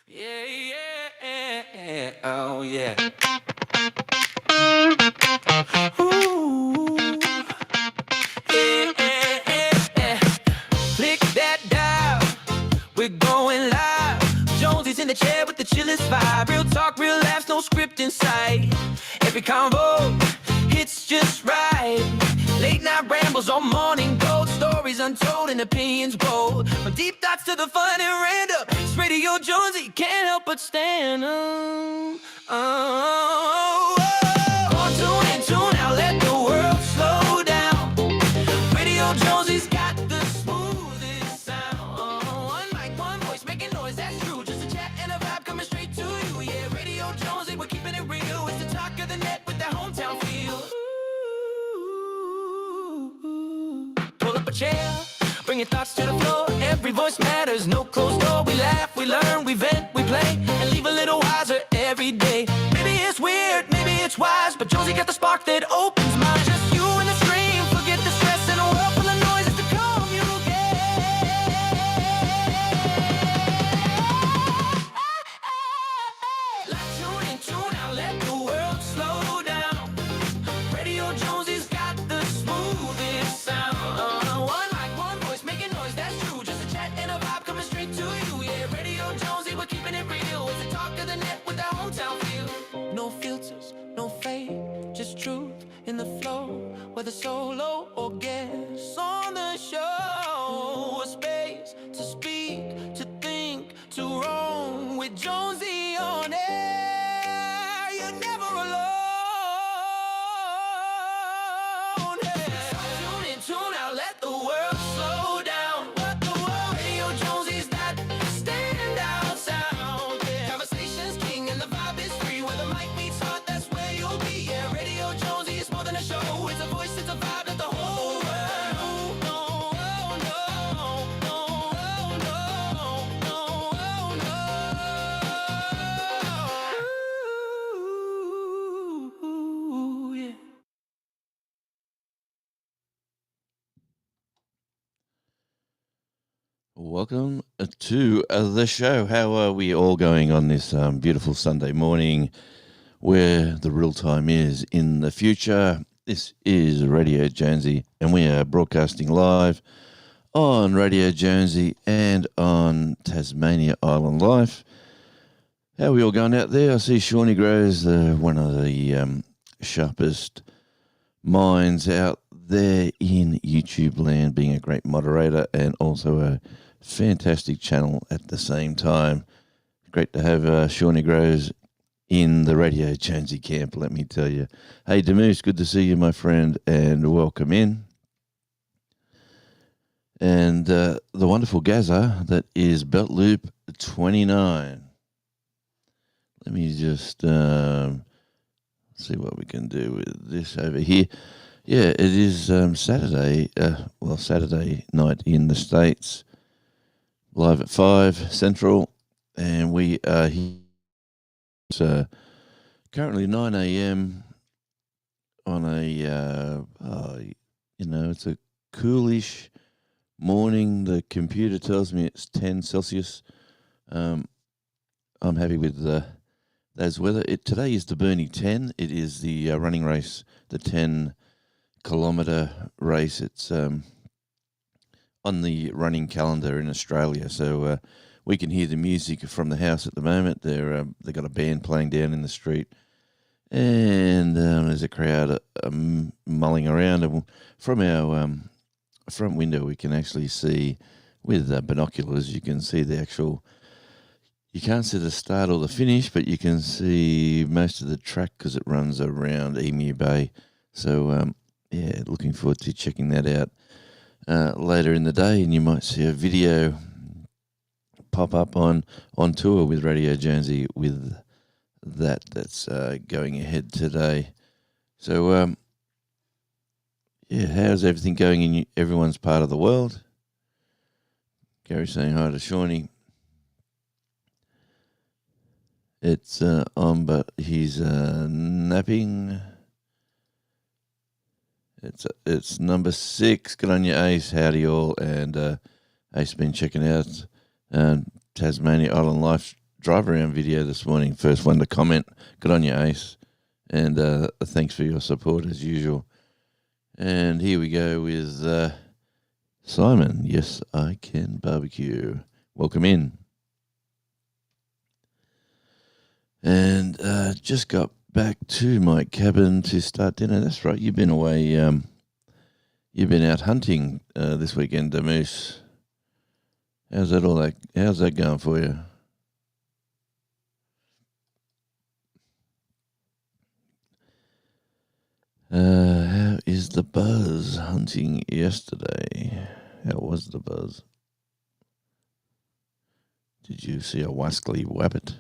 Yeah, yeah, oh yeah. Ooh, yeah, Click that dial, we're going live. Jonesy's in the chair with the chillest vibe. Real talk, real laughs, no script in sight. Every convo hits just right. Late night rambles on morning gold. Stories untold and opinions bold. From deep thoughts to the fun and random. It's Radio Jonesy, can't help but stand on. Oh, tune in, tune out, let the world slow down. Radio Jonesy's got the smoothest sound. One mic, one voice, making noise, that's true. Just a chat and a vibe coming straight to you. Yeah, Radio Jonesy, we're keeping it real. It's the talk of the net with that hometown feel. Pull up a chair, bring your thoughts to the floor. Every voice matters, no closed door. We laugh, we learn, we vent, we play, and leave a little wiser every day. Maybe it's weird, maybe it's wise, but Jonesy got the spark that opens minds. Just you and the stream, forget the stress in a world full of noise. It's the calm you get. Like tune in, tune out, let the world slow down. Radio Jonesy's got the smoothest sound. One mic, one voice, making noise, that's true. Just a chat and a vibe coming straight to you. Yeah, Radio Jonesy, we're keeping it real. It's the talk of the net with that hometown feel. No filters, no fade, just truth in the flow. Whether solo or guest on the show, a space to speak, to think, to roam with Jonesy on air. You're never alone. Tune in, tune out, let the world slow down. What the world? Radio Jonesy's that standout sound. Yeah. Conversation's king and the vibe is free. Where the mic meets heart, that's where you'll be. Yeah, Radio Jonesy is more than a show. It's a voice, it's a vibe that the whole world. No, oh, no, no, oh, no, no, oh, no. Ooh, yeah. Welcome to the show. How are we all going on this beautiful Sunday morning where the real time is in the future? This is Radio Jonesy, and we are broadcasting live on Radio Jonesy and on Tasmania Island Life. How are we all going out there? I see Shawnee Grows, one of the sharpest minds out there in YouTube land, being a great moderator and also a fantastic channel at the same time. Great to have Shawnee Grows in the Radio Jonesy camp, let me tell you. Hey, Demoose, good to see you, my friend, and welcome in. And the wonderful Gaza, that is Belt Loop 29. Let me just see what we can do with this over here. Yeah, it is Saturday, Saturday night in the States, live at 5 Central, and we are here. It's currently 9 a.m. on a, it's a coolish morning. The computer tells me it's 10 Celsius. I'm happy with those weather. Today is the Burnie 10. It is the running race, the 10-kilometre race. It's on the running calendar in Australia, so we can hear the music from the house at the moment. They've got a band playing down in the street, and there's a crowd mulling around. And from our front window, we can actually see with binoculars. You can see the actual. You can't see the start or the finish, but you can see most of the track because it runs around Emu Bay. So, looking forward to checking that out later in the day, and you might see a video pop up on tour with Radio Jonesy with that's going ahead today. So, how's everything going in everyone's part of the world? Gary saying hi to Shawnee. It's on, but he's napping. It's number 6. Good on you, Ace. Howdy all. And Ace been checking out Tasmania Island Life drive around video this morning. First one to comment. Good on you, Ace. And thanks for your support as usual. And here we go with Simon. Yes, I can barbecue. Welcome in. And just got back to my cabin to start dinner. That's right. You've been away. You've been out hunting this weekend, Moose. How's that going for you? How is the buzz hunting yesterday? How was the buzz? Did you see a wascally wabbit?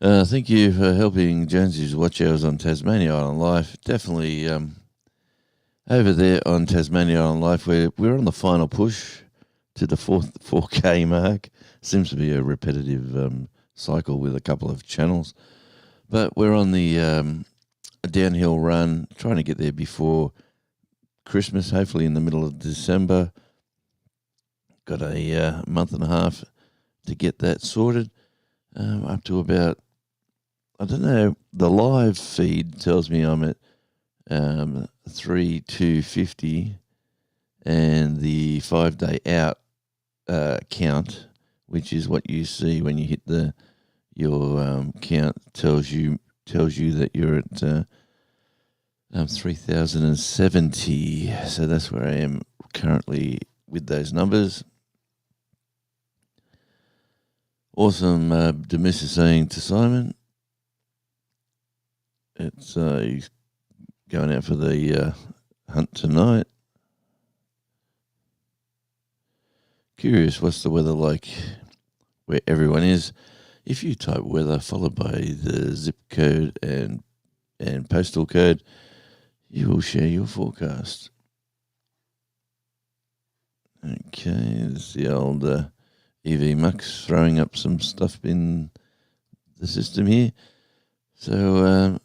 Thank you for helping Jonesy's watch hours on Tasmania Island Life. Definitely over there on Tasmania Island Life, we're on the final push to the 4K mark. Seems to be a repetitive cycle with a couple of channels. But we're on the downhill run, trying to get there before Christmas, hopefully in the middle of December. Got a month and a half to get that sorted. Up to about, I don't know, the live feed tells me I'm at 3,250, and the 5-day out count, which is what you see when you hit your count, tells you that you're at 3,070. So that's where I am currently with those numbers. Awesome. Demis is saying to Simon, it's he's going out for the hunt tonight. Curious, what's the weather like where everyone is? If you type weather followed by the zip code and postal code, you will share your forecast. Okay, there's the old EV Mux throwing up some stuff in the system here. So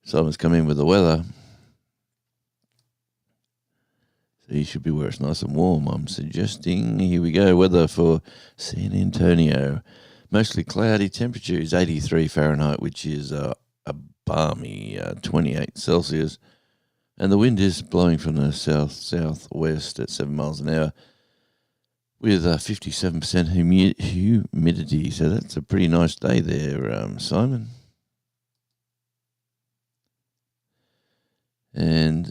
Simon's come in with the weather. So you should be where it's nice and warm, I'm suggesting. Here we go. Weather for San Antonio. Mostly cloudy. Temperature is 83 Fahrenheit, which is a balmy 28 Celsius. And the wind is blowing from the south-southwest at 7 miles an hour with 57% humidity. So that's a pretty nice day there, Simon. And,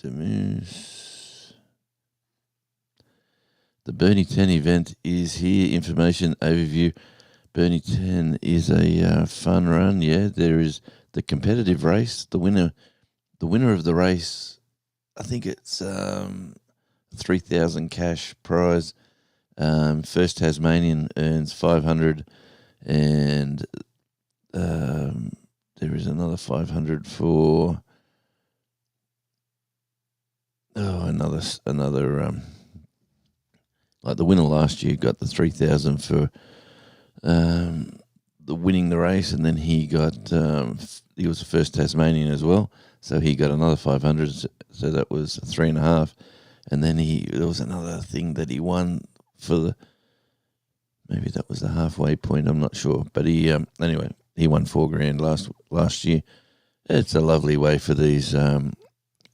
Moose. The Bernie 10 event is here. Information overview. Bernie 10 is a fun run. Yeah, there is the competitive race. The winner of the race, I think it's 3,000 cash prize. First Tasmanian earns 500, and there is another 500 for. Another like the winner last year got the 3,000 for the winning the race, and then he got he was the first Tasmanian as well, so he got another 500. So that was 3.5, and then there was another thing that he won for maybe that was the halfway point. I'm not sure, but he anyway he won $4,000 last year. It's a lovely way for these.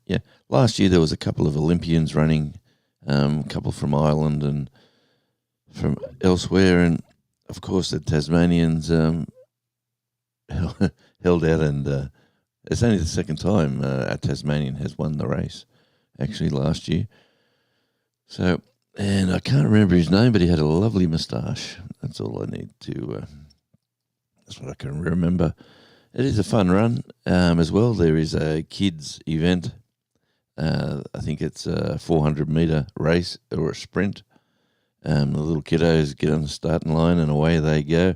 Yeah, last year there was a couple of Olympians running, a couple from Ireland and from elsewhere, and of course the Tasmanians held out, and it's only the second time a Tasmanian has won the race, actually last year. So, and I can't remember his name, but he had a lovely moustache. That's all I need to. That's what I can remember. It is a fun run as well. There is a kids event. I think it's a 400-meter race or a sprint. The little kiddos get on the starting line and away they go.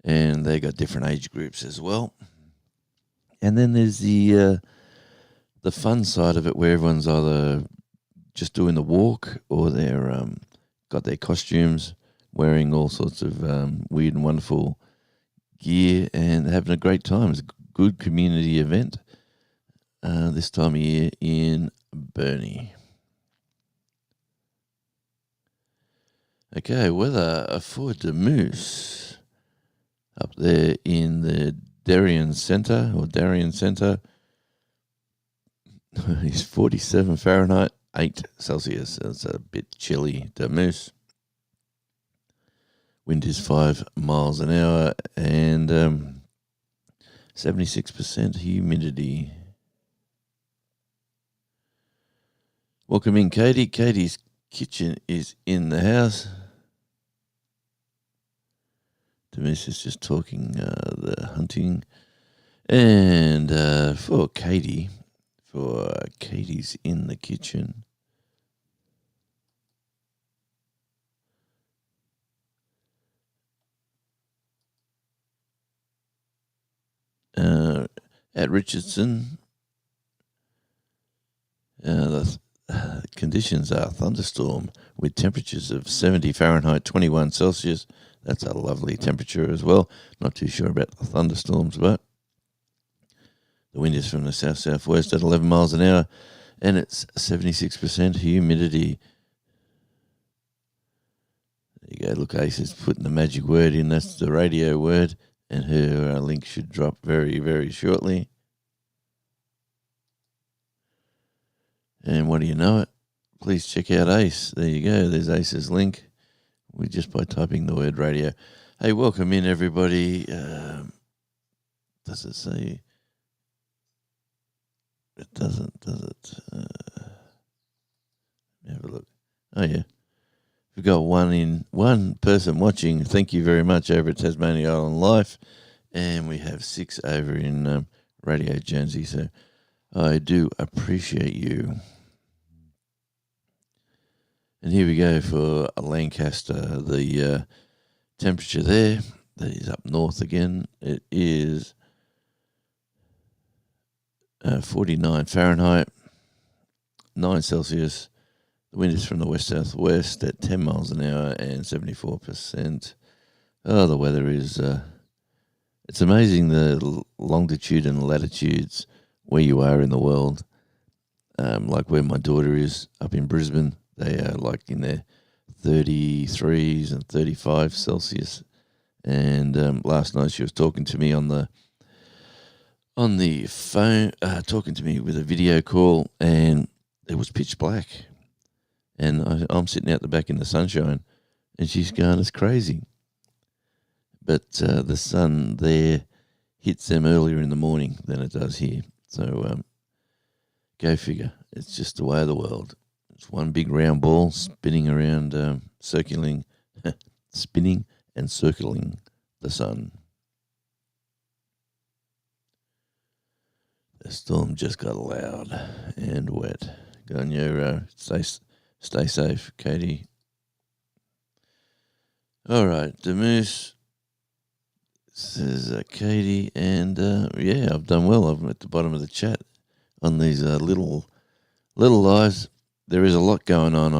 And they got different age groups as well. And then there's the fun side of it where everyone's either just doing the walk or they're got their costumes, wearing all sorts of weird and wonderful gear and having a great time. It's a good community event. this time of year in Burnie. Okay, weather for Moose up there in the Darien Centre is 47 Fahrenheit, 8 Celsius. It's a bit chilly. Moose. Wind is 5 miles an hour and 76% humidity. Welcome in, Katie. Katie's kitchen is in the house. Demise is just talking the hunting. And for Katie's in the kitchen. At Richardson, the conditions are thunderstorm with temperatures of 70 Fahrenheit, 21 Celsius. That's a lovely temperature as well. Not too sure about the thunderstorms, but the wind is from the south-southwest at 11 miles an hour, and it's 76% humidity. There you go. Look, Ace is putting the magic word in. That's the radio word, and her link should drop very, very shortly. And what do you know it? Please check out Ace. There you go. There's Ace's link. We're just by typing the word radio. Hey, welcome in, everybody. Does it say? It doesn't, does it? Have a look. Oh, yeah. We've got one person watching. Thank you very much over at Tasmania Island Life. And we have 6 over in Radio Jonesy. So I do appreciate you. And here we go for Lancaster. The temperature there, that is up north again. It is 49 Fahrenheit, 9 Celsius. The wind is from the west-southwest at 10 miles an hour and 74%. Oh, the weather is... it's amazing the longitude and latitudes where you are in the world. Like where my daughter is up in Brisbane. They are like in their 33s and 35 Celsius. And last night she was talking to me on the phone, talking to me with a video call, and it was pitch black. And I'm sitting out the back in the sunshine, and she's going, it's crazy. But the sun there hits them earlier in the morning than it does here. So go figure. It's just the way of the world. It's one big round ball spinning around, spinning and circling the sun. The storm just got loud and wet. Go on your stay safe, Katie. All right, Demoose says Katie, and yeah, I've done well. I'm at the bottom of the chat on these little lives. There is a lot going on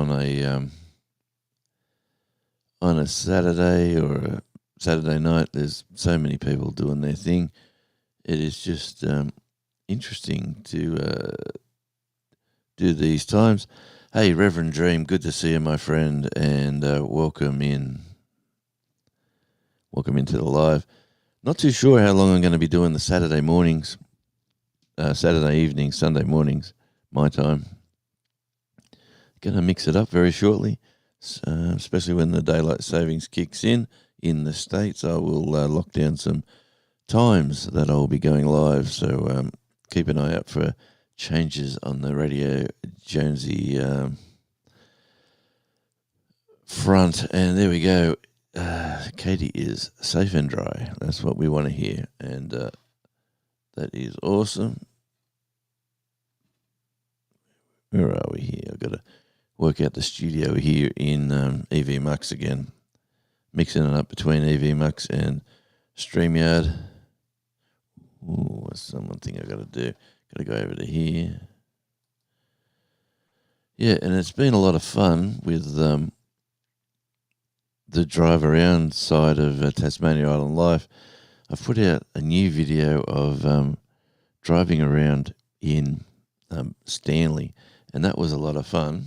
a Saturday or a Saturday night. There's so many people doing their thing. It is just interesting to do these times. Hey, Reverend Dream, good to see you, my friend, and welcome in. Welcome into the live. Not too sure how long I'm going to be doing the Saturday mornings, Saturday evenings, Sunday mornings, my time. Going to mix it up very shortly, especially when the daylight savings kicks in the States. I will lock down some times that I'll be going live, so keep an eye out for changes on the Radio Jonesy front. And there we go. Katie is safe and dry. That's what we want to hear, and that is awesome. Where are we here? I've got to work out the studio here in EV Mux again. Mixing it up between EV Mux and StreamYard. Ooh, what's one thing I've got to do? Got to go over to here. Yeah, and it's been a lot of fun with the drive around side of Tasmania Island Life. I've put out a new video of driving around in Stanley, and that was a lot of fun.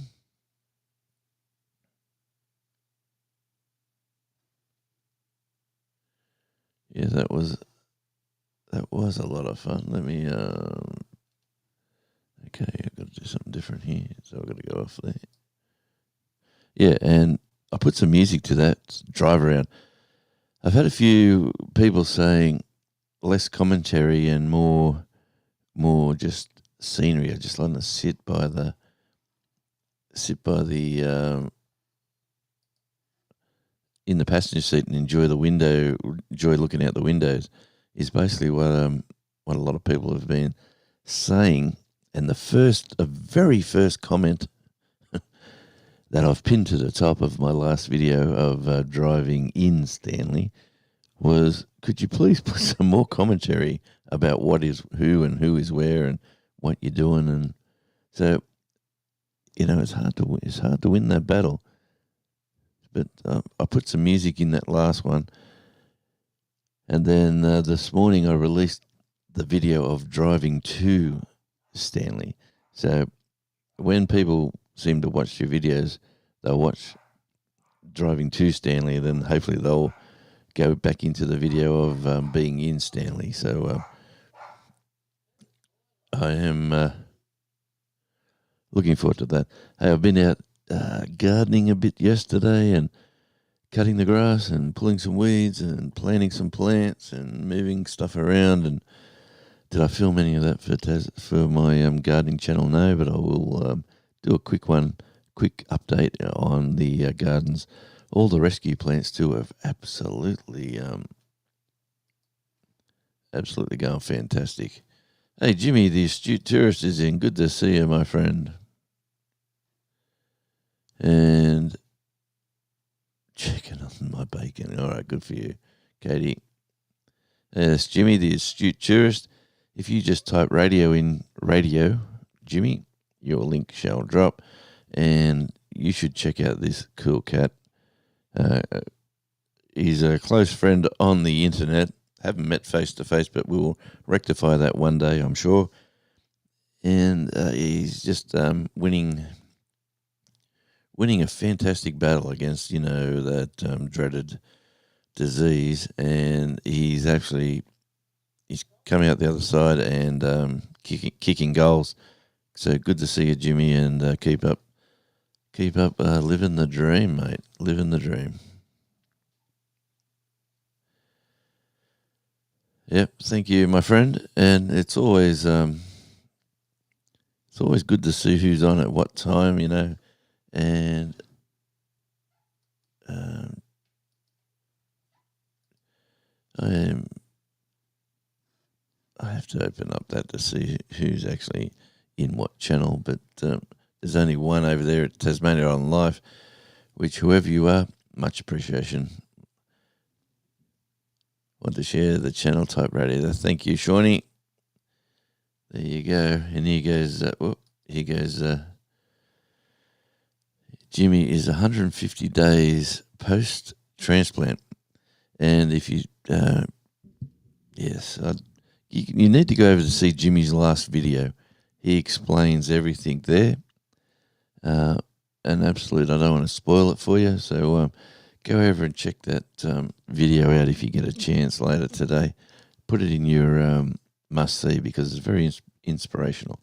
Yeah, that was a lot of fun. Let me. Okay, I've got to do something different here, so I've got to go off there. Yeah, and I put some music to that drive around. I've had a few people saying less commentary and more just scenery. I just like to sit by the in the passenger seat and enjoy looking out the windows. Is basically what a lot of people have been saying. And the very first comment that I've pinned to the top of my last video of driving in Stanley was, could you please put some more commentary about what is who and who is where and what you're doing? And so, it's hard to win that battle. But I put some music in that last one, and then this morning I released the video of driving to Stanley. So when people seem to watch your videos, they'll watch driving to Stanley, then hopefully they'll go back into the video of being in Stanley. So I am looking forward to that. Hey, I've been out gardening a bit yesterday and cutting the grass and pulling some weeds and planting some plants and moving stuff around. And did I film any of that for my gardening channel? No, but I will do a quick update on the gardens. All the rescue plants too have absolutely going fantastic. Hey, Jimmy, the astute tourist is in. Good to see you, my friend. And checking on my bacon. All right, good for you, Katie. It's Jimmy, the astute tourist. If you just type radio in radio, Jimmy, your link shall drop, and you should check out this cool cat. He's a close friend on the internet. Haven't met face to face, but we'll rectify that one day, I'm sure. And he's just winning a fantastic battle against, that dreaded disease, and he's coming out the other side and kicking goals. So good to see you, Jimmy, and keep up living the dream, mate. Living the dream. Yep, thank you, my friend. And it's always good to see who's on at what time, and I have to open up that to see who's actually in what channel, but there's only one over there at Tasmania on Life, which whoever you are, much appreciation. Want to share the channel, type radio. Thank you, Shawnee. There you go. And here goes Jimmy is 150 days post-transplant. And if you, you need to go over to see Jimmy's last video. He explains everything there. And absolute, I don't want to spoil it for you. So go over and check that video out if you get a chance later today. Put it in your must-see because it's very inspirational.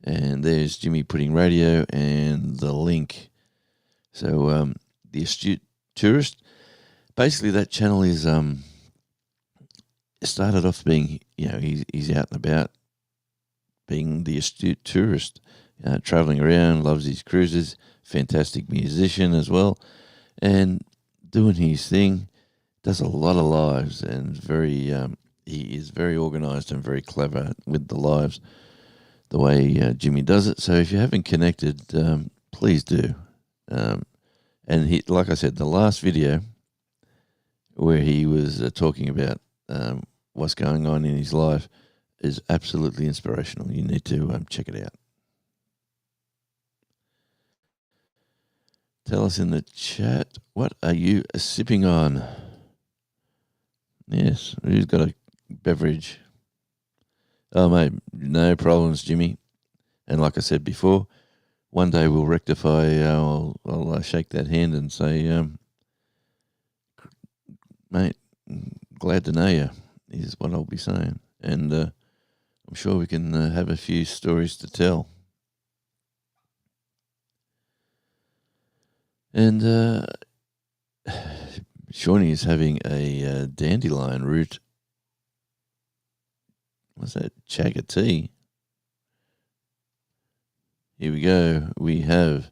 And there's Jimmy putting radio and the link. So the astute tourist, basically that channel is started off being, he's out and about being the astute tourist, traveling around, loves his cruises, fantastic musician as well, and doing his thing, does a lot of lives, and he is very organised and very clever with the lives, the way Jimmy does it. So if you haven't connected, please do. And he, like I said, the last video where he was talking about what's going on in his life is absolutely inspirational. You need to check it out. Tell us in the chat, what are you sipping on? Yes, who's got a beverage? Oh, mate, no problems, Jimmy. And like I said before, one day we'll rectify. I'll shake that hand and say, mate, glad to know you, is what I'll be saying. And I'm sure we can have a few stories to tell. And Shawnee is having a dandelion root. What's that? Chagga tea. Here we go. We have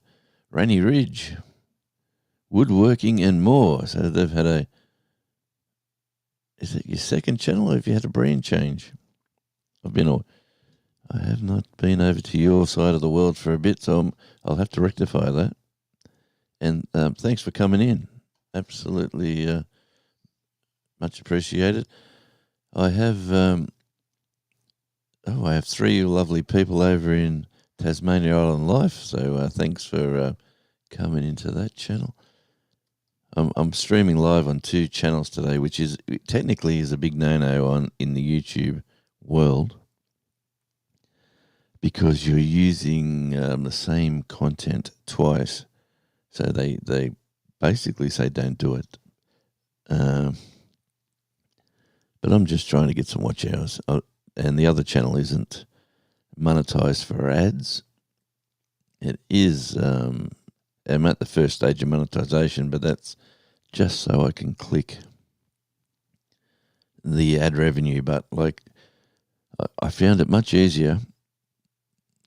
Rainy Ridge, woodworking and more. So they've had a. Is it your second channel, or have you had a brand change? I have not been over to your side of the world for a bit, so I'll have to rectify that. And thanks for coming in. Absolutely much appreciated. I have I have 3 lovely people over in Tasmania Island Life, so thanks for coming into that channel. I'm streaming live on 2 channels today, which is technically is a big no-no in the YouTube world, because you're using the same content twice. So they basically say don't do it. But I'm just trying to get some watch hours. And the other channel isn't monetized for ads. It is, I'm at the first stage of monetization, but that's just so I can click the ad revenue. But like, I found it much easier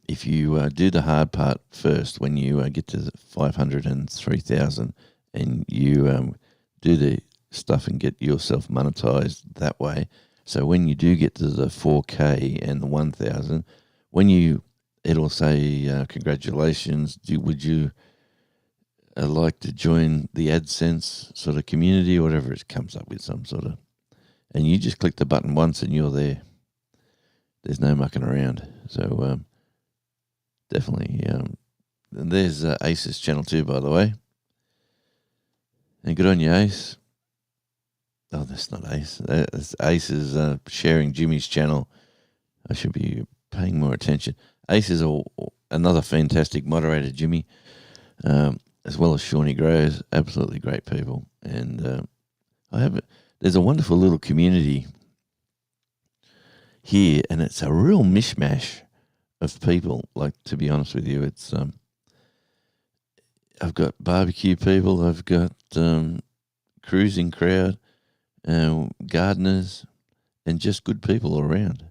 if you do the hard part first, when you get to 500 and 3,000, and you do the stuff and get yourself monetized that way. So when you do get to the 4K and the 1,000, it'll say, congratulations, would you like to join the AdSense sort of community, or whatever it comes up with, some sort of, and you just click the button once and you're there. There's no mucking around. So definitely, and there's Ace's channel too, by the way. And good on you, Ace. Oh, that's not Ace. Ace is sharing Jimmy's channel. I should be paying more attention. Ace is another fantastic moderator, Jimmy, as well as Shawnee Grows. Absolutely great people. And there's a wonderful little community here, and it's a real mishmash of people. Like, to be honest with you, it's I've got barbecue people, I've got cruising crowd, gardeners, and just good people all around,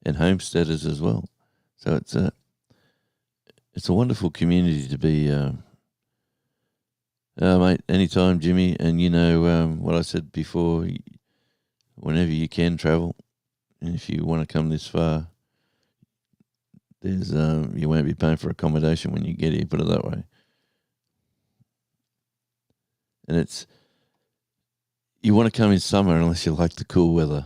and homesteaders as well. So it's a wonderful community to be, mate. Anytime, Jimmy, and you know what I said before. Whenever you can travel, and if you want to come this far, there's you won't be paying for accommodation when you get here. Put it that way. And you want to come in summer unless you like the cool weather.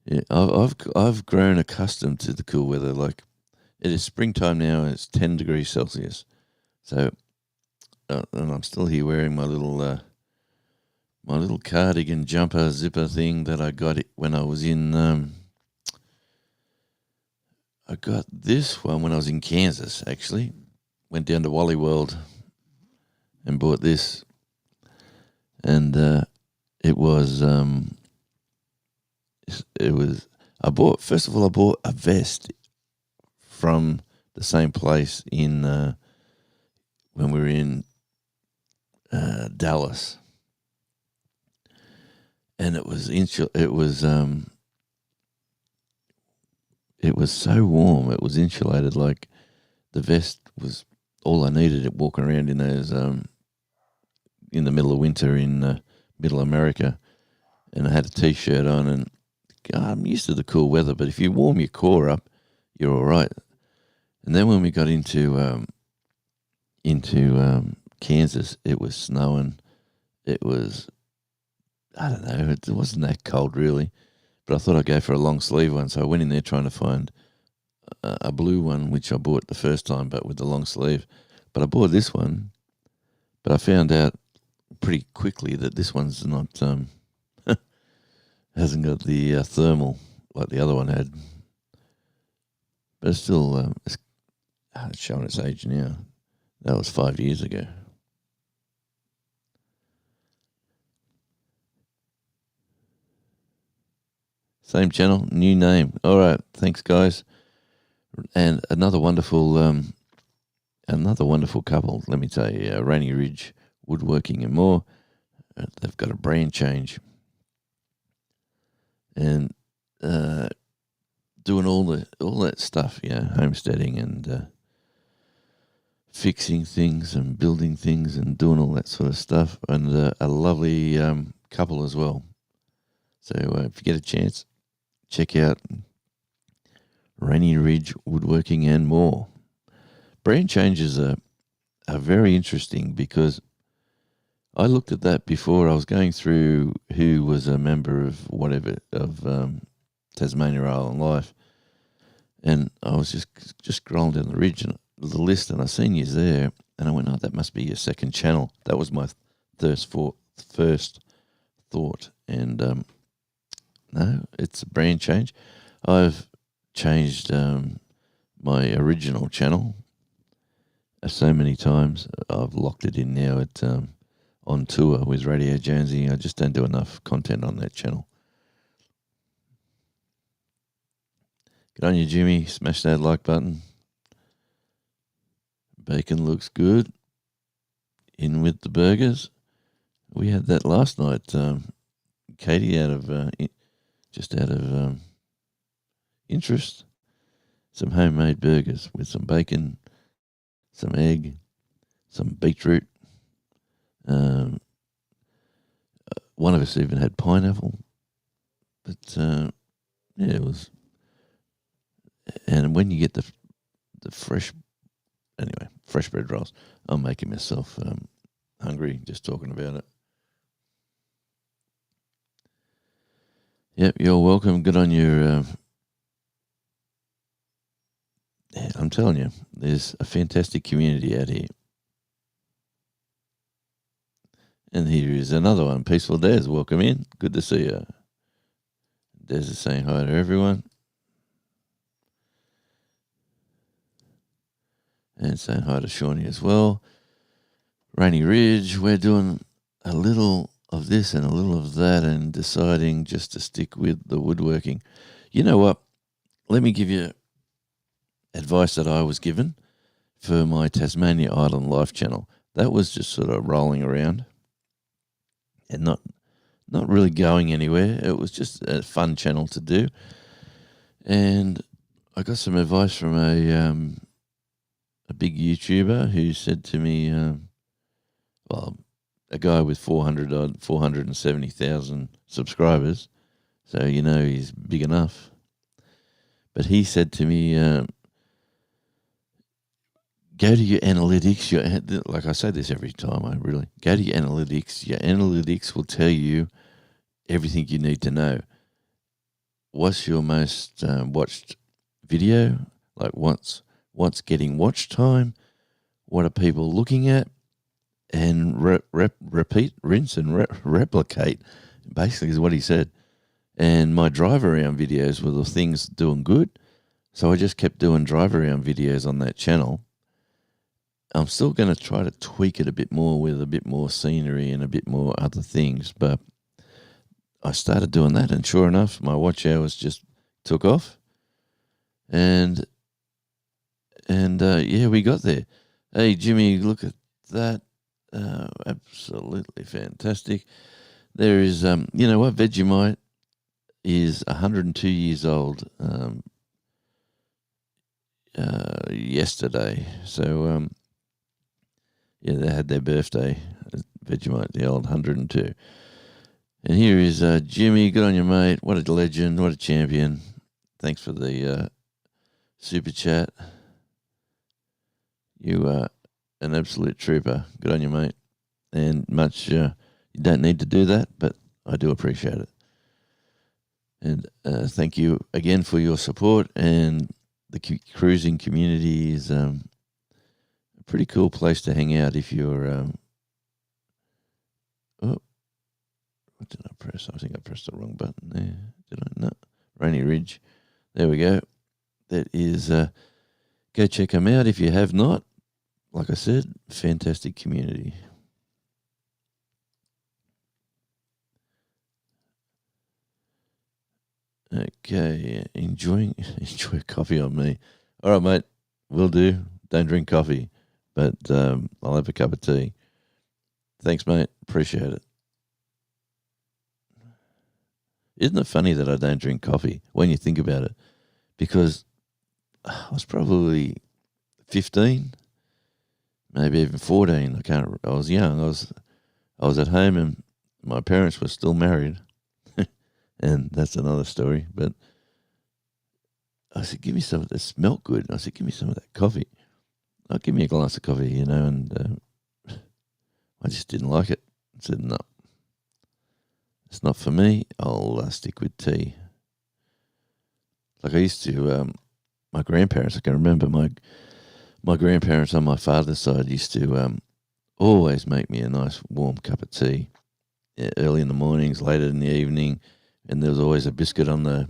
Yeah, I've grown accustomed to the cool weather. Like, it is springtime now, and it's 10 degrees Celsius. So, and I'm still here wearing my little cardigan jumper zipper thing that I got when I was in. I got this one when I was in Kansas. Actually, went down to Wally World and bought this, and it was. I bought a vest from the same place in when we were in Dallas, and it was so warm. It was insulated. Like, the vest was all I needed at walking around in those in the middle of winter in middle America, and I had a t-shirt on, and I'm used to the cool weather, but if you warm your core up, you're all right. And then when we got into Kansas, it was snowing. It was, I don't know, it wasn't that cold really, but I thought I'd go for a long sleeve one, so I went in there trying to find a blue one, which I bought the first time, but with the long sleeve. But I bought this one, but I found out pretty quickly that this one's not Hasn't got the thermal like the other one had, but it's still it's showing its age now. That was 5 years ago. Same channel, new name. All right, thanks, guys. And another wonderful couple. Let me tell you, Rainy Ridge Woodworking and more. They've got a brand change, and doing all that stuff, homesteading and fixing things and building things and doing all that sort of stuff, and a lovely couple as well. So if you get a chance, check out Rainy Ridge Woodworking and more. Brand changes are very interesting because I looked at that before. I was going through who was a member of Tasmania Island Life, and I was just scrolling down the list, and I seen you there, and I went, "Oh, that must be your second channel." That was my first thought, and no, it's a brand change. I've changed my original channel so many times. I've locked it in now at on tour with Radio Jonesy. I just don't do enough content on that channel. Good on you, Jimmy. Smash that like button. Bacon looks good. In with the burgers. We had that last night. Katie, out of interest, some homemade burgers with some bacon, some egg, some beetroot. One of us even had pineapple, but it was. And when you get the fresh bread rolls, I'm making myself hungry just talking about it. Yep, you're welcome. Good on your. I'm telling you, there's a fantastic community out here. And here is another one. Peaceful Des, welcome in. Good to see you. Des is saying hi to everyone. And saying hi to Shawnee as well. Rainy Ridge, we're doing a little of this and a little of that and deciding just to stick with the woodworking. You know what? Let me give you advice that I was given for my Tasmania Island Life channel. That was just sort of rolling around and not really going anywhere. It was just a fun channel to do. And I got some advice from a big YouTuber who said to me, a guy with 470,000 subscribers, so he's big enough. But he said to me, go to your analytics. Like I say this every time, go to your analytics. Your analytics will tell you everything you need to know. What's your most watched video? Like what's getting watch time? What are people looking at? And repeat, rinse, and replicate, basically is what he said. And my drive around videos were the things doing good. So I just kept doing drive around videos on that channel. I'm still going to try to tweak it a bit more with a bit more scenery and a bit more other things. But I started doing that, and sure enough, my watch hours just took off. And we got there. Hey, Jimmy, look at that. Absolutely fantastic. There is, you know what, Vegemite is 102 years old yesterday. So, they had their birthday, Vegemite, the old 102. And here is Jimmy. Good on you, mate. What a legend. What a champion. Thanks for the super chat. You are an absolute trooper. Good on you, mate. And much, you don't need to do that, but I do appreciate it. And thank you again for your support. And the cruising community is a pretty cool place to hang out if you're. What did I press? I think I pressed the wrong button there. Did I? No. Rainy Ridge. There we go. That is, go check them out if you have not. Like I said, fantastic community. Okay, enjoy coffee on me. All right, mate, will do. Don't drink coffee, but I'll have a cup of tea. Thanks, mate. Appreciate it. Isn't it funny that I don't drink coffee when you think about it? Because I was probably 15, maybe even 14. I was young. I was at home and my parents were still married. And that's another story. But I said, give me some of that. Smelled good. And I said, give me some of that coffee. Oh, give me a glass of coffee, and I just didn't like it. I said, no, it's not for me. I'll stick with tea. Like I used to, my grandparents, I can remember my grandparents on my father's side used to always make me a nice warm cup of tea early in the mornings, later in the evening. And there was always a biscuit on the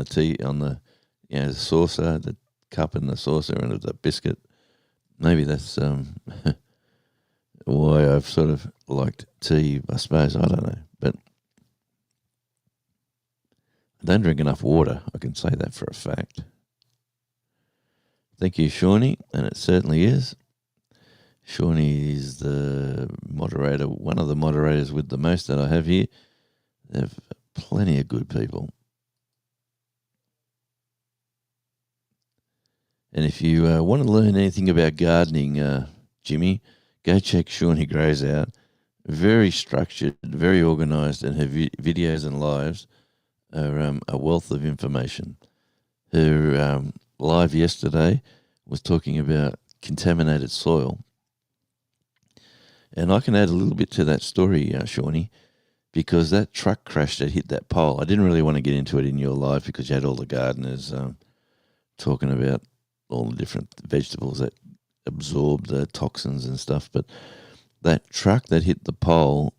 tea, on the the saucer, the cup and the saucer, and it was a biscuit. Maybe that's why I've sort of liked tea, I suppose. I don't know. But I don't drink enough water. I can say that for a fact. Thank you, Shawnee, and it certainly is. Shawnee is the moderator, one of the moderators with the most that I have here. They've plenty of good people. And if you want to learn anything about gardening, Jimmy, go check Shawnee Grows out. Very structured, very organised, and her videos and lives are a wealth of information. Her live yesterday was talking about contaminated soil. And I can add a little bit to that story, Shawnee, because that truck crash that hit that pole, I didn't really want to get into it in your live because you had all the gardeners talking about all the different vegetables that absorb the toxins and stuff. But that truck that hit the pole,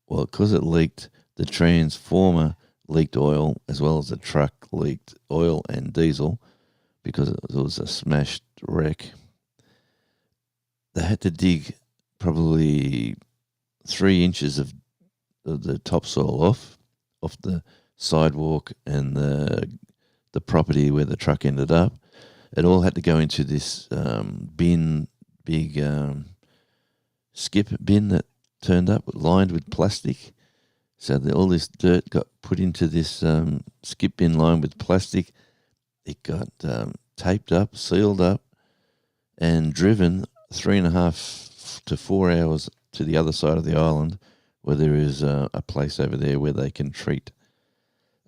well, because it leaked, the transformer leaked oil as well as the truck leaked oil and diesel because it was a smashed wreck. They had to dig probably 3 inches of the topsoil off the sidewalk and the property where the truck ended up. It all had to go into this big skip bin that turned up, lined with plastic. So all this dirt got put into this skip bin lined with plastic. It got taped up, sealed up, and driven 3.5 to 4 hours to the other side of the island, where there is a place over there where they can treat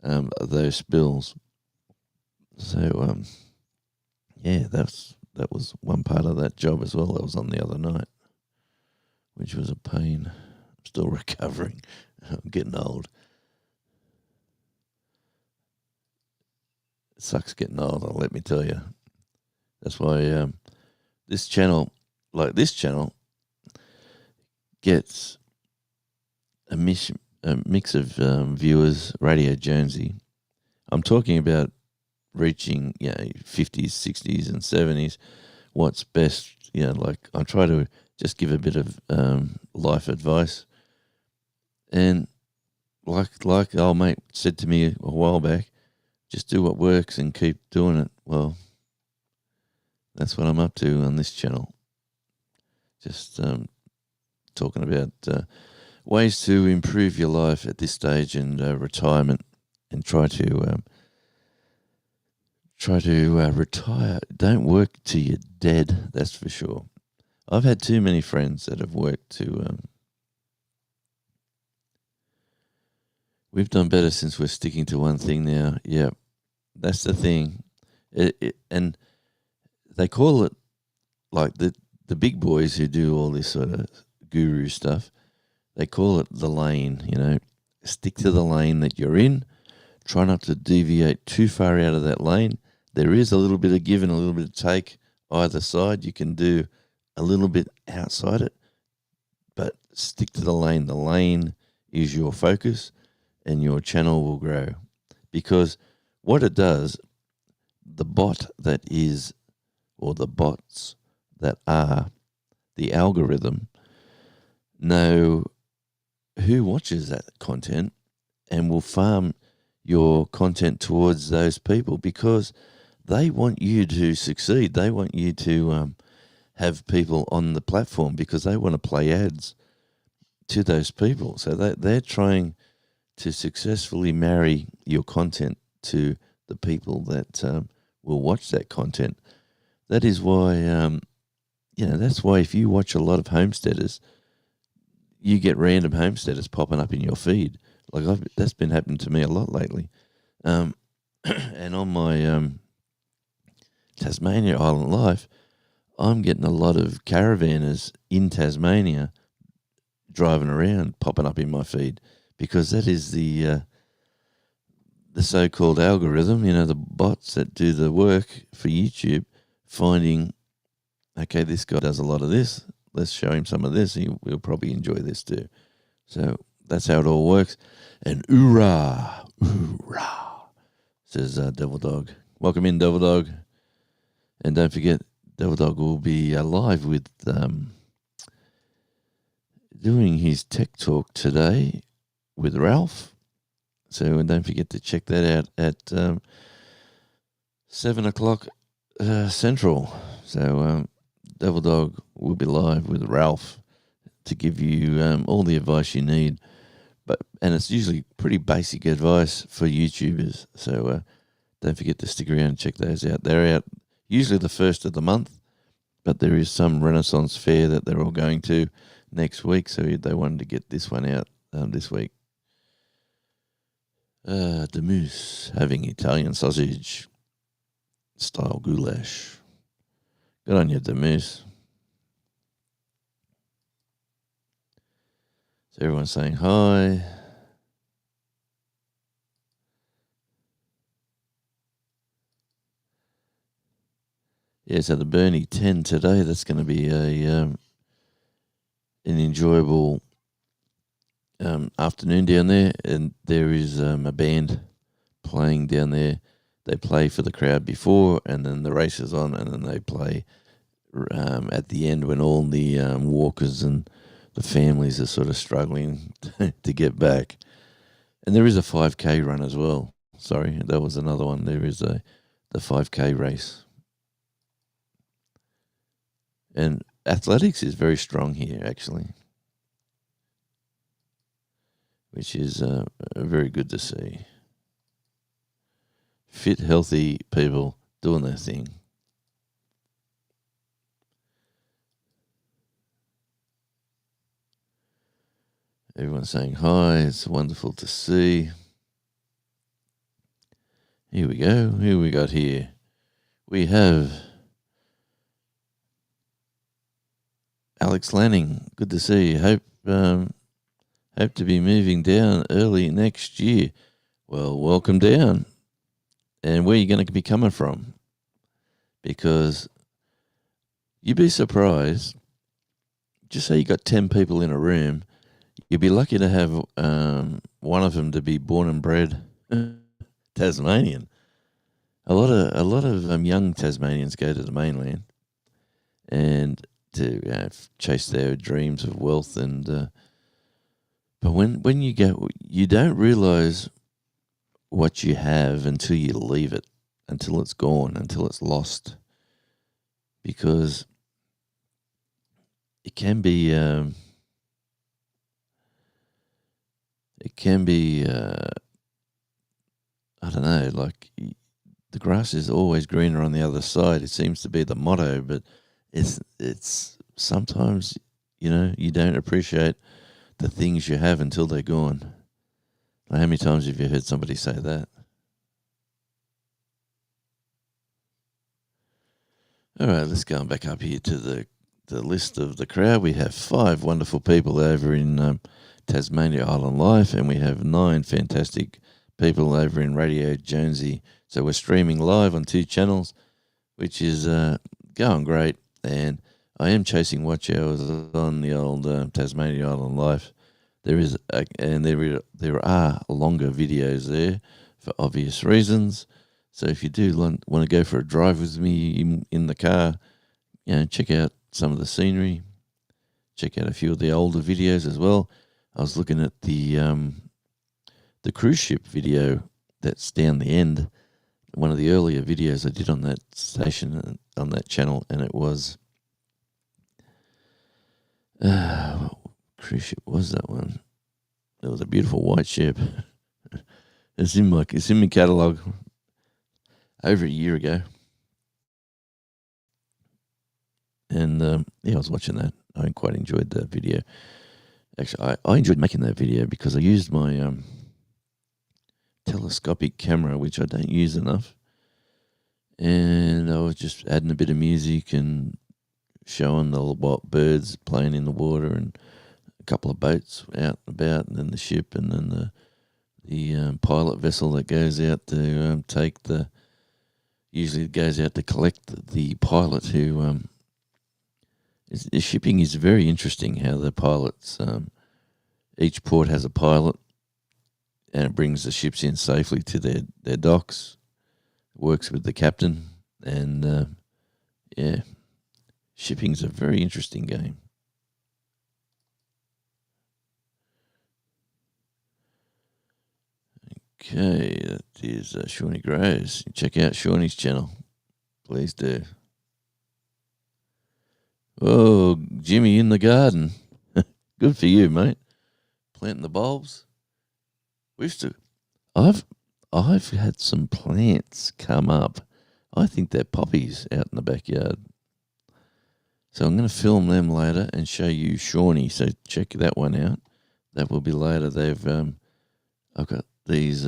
those spills. So, that was one part of that job as well. That was on the other night, which was a pain. I'm still recovering. I'm getting old. It sucks getting old, let me tell you. That's why this channel gets a mix of viewers, Radio Jonesy. I'm talking about reaching 50s, 60s and 70s. What's best, like I try to just give a bit of life advice. And like old mate said to me a while back, just do what works and keep doing it. Well, that's what I'm up to on this channel. Just talking about ways to improve your life at this stage and retirement, and try to retire. Don't work till you're dead, that's for sure. I've had too many friends that have worked to... we've done better since we're sticking to one thing now. Yeah, that's the thing. And they call it, like the big boys who do all this sort of guru stuff, they call it the lane, Stick to the lane that you're in. Try not to deviate too far out of that lane. There is a little bit of give and a little bit of take either side. You can do a little bit outside it, but stick to the lane. The lane is your focus, and your channel will grow. Because what it does, the bot that is, or the bots that are the algorithm, know who watches that content and will farm your content towards those people because they want you to succeed. They want you to have people on the platform because they want to play ads to those people. So they're trying to successfully marry your content to the people that will watch that content. That is why, that's why if you watch a lot of homesteaders, you get random homesteaders popping up in your feed. That's been happening to me a lot lately. And on my Tasmania Island Life, I'm getting a lot of caravanners in Tasmania driving around, popping up in my feed, because that is the so-called algorithm, the bots that do the work for YouTube, finding, okay, this guy does a lot of this, let's show him some of this, we'll probably enjoy this too. So that's how it all works. And hoorah, says Devil Dog. Welcome in, Devil Dog. And don't forget, Devil Dog will be live with doing his tech talk today with Ralph. So don't forget to check that out at 7 o'clock Central. So Devil Dog will be live with Ralph to give you all the advice you need. And it's usually pretty basic advice for YouTubers. So don't forget to stick around and check those out. They're out usually the first of the month, but there is some Renaissance fair that they're all going to next week. So they wanted to get this one out this week. The Moose having Italian sausage style goulash. Good on you, the Moose. So everyone's saying hi. Yeah, so the Bernie 10 today, that's going to be an enjoyable afternoon down there. And there is a band playing down there. They play for the crowd before, and then the race is on, and then they play at the end when all the walkers and the families are sort of struggling to get back. And there is a 5K run as well. Sorry, that was another one. There is the 5K race. And athletics is very strong here, actually, which is very good to see. Fit, healthy people doing their thing. Everyone's saying hi. It's wonderful to see. Here we go. Who we got here? We have Alex Lanning. Good to see you. Hope to be moving down early next year. Well, welcome down. And where are you going to be coming from? Because you'd be surprised. Just say you got 10 people in a room. You'd be lucky to have one of them to be born and bred Tasmanian. A lot of young Tasmanians go to the mainland and to chase their dreams of wealth. And but when you go, you don't realise what you have until you leave it, until it's gone, until it's lost, because it can be I don't know, like the grass is always greener on the other side. It seems to be the motto, but it's sometimes, you don't appreciate the things you have until they're gone. How many times have you heard somebody say that? All right, let's go back up here to the list of the crowd. We have 5 wonderful people over in Tasmania Island Life, and we have 9 fantastic people over in Radio Jonesy. So we're streaming live on 2 channels, which is going great. And I am chasing watch hours on the old Tasmania Island Life. there are longer videos there for obvious reasons. So if you do want to go for a drive with me in the car, check out some of the scenery. Check out a few of the older videos as well. I was looking at the cruise ship video that's down the end, one of the earlier videos I did on that station, on that channel, and it was what cruise ship was that one? It was a beautiful white ship. It's in my catalogue over a year ago, and I was watching that. I quite enjoyed that video. Actually, I enjoyed making that video because I used my telescopic camera, which I don't use enough, and I was just adding a bit of music and showing the birds playing in the water and a couple of boats out and about, and then the ship, and then the pilot vessel that goes out to usually goes out to collect the pilot who. The shipping is very interesting. How the pilots, each port has a pilot, and it brings the ships in safely to their docks. Works with the captain, and shipping's a very interesting game. Okay, that is Shawnee Grows. Check out Shawnee's channel, please do. Oh, Jimmy in the garden. Good for you, mate. Planting the bulbs. I've had some plants come up. I think they're poppies out in the backyard. So I'm going to film them later and show you Shawnee. So check that one out. That will be later. I've got these,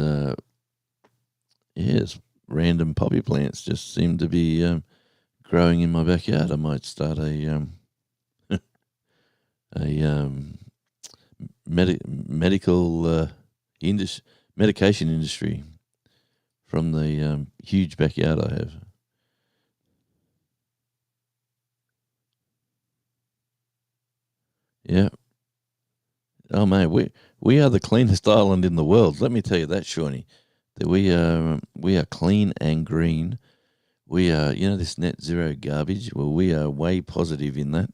random poppy plants just seem to be growing in my backyard. I might start a medical medication industry from the huge backyard I have. Yeah. Oh mate, we are the cleanest island in the world. Let me tell you that, Shawnee. That we are clean and green. We are, this net zero garbage. Well, we are way positive in that.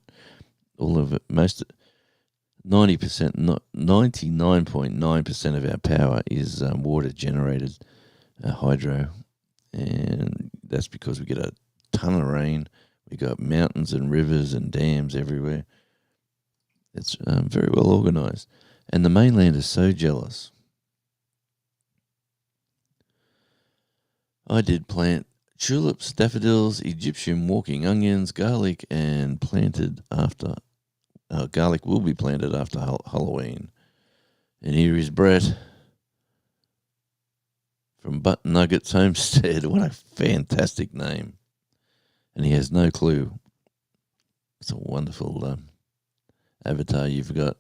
All of it, 99.9% of our power is water generated, hydro, and that's because we get a ton of rain. We got mountains and rivers and dams everywhere. It's very well organised, and the mainland is so jealous. I did plant tulips, daffodils, Egyptian walking onions, garlic, and garlic will be planted after Halloween. And here is Brett from Butt Nuggets Homestead. What a fantastic name. And he has no clue. It's a wonderful avatar you've got.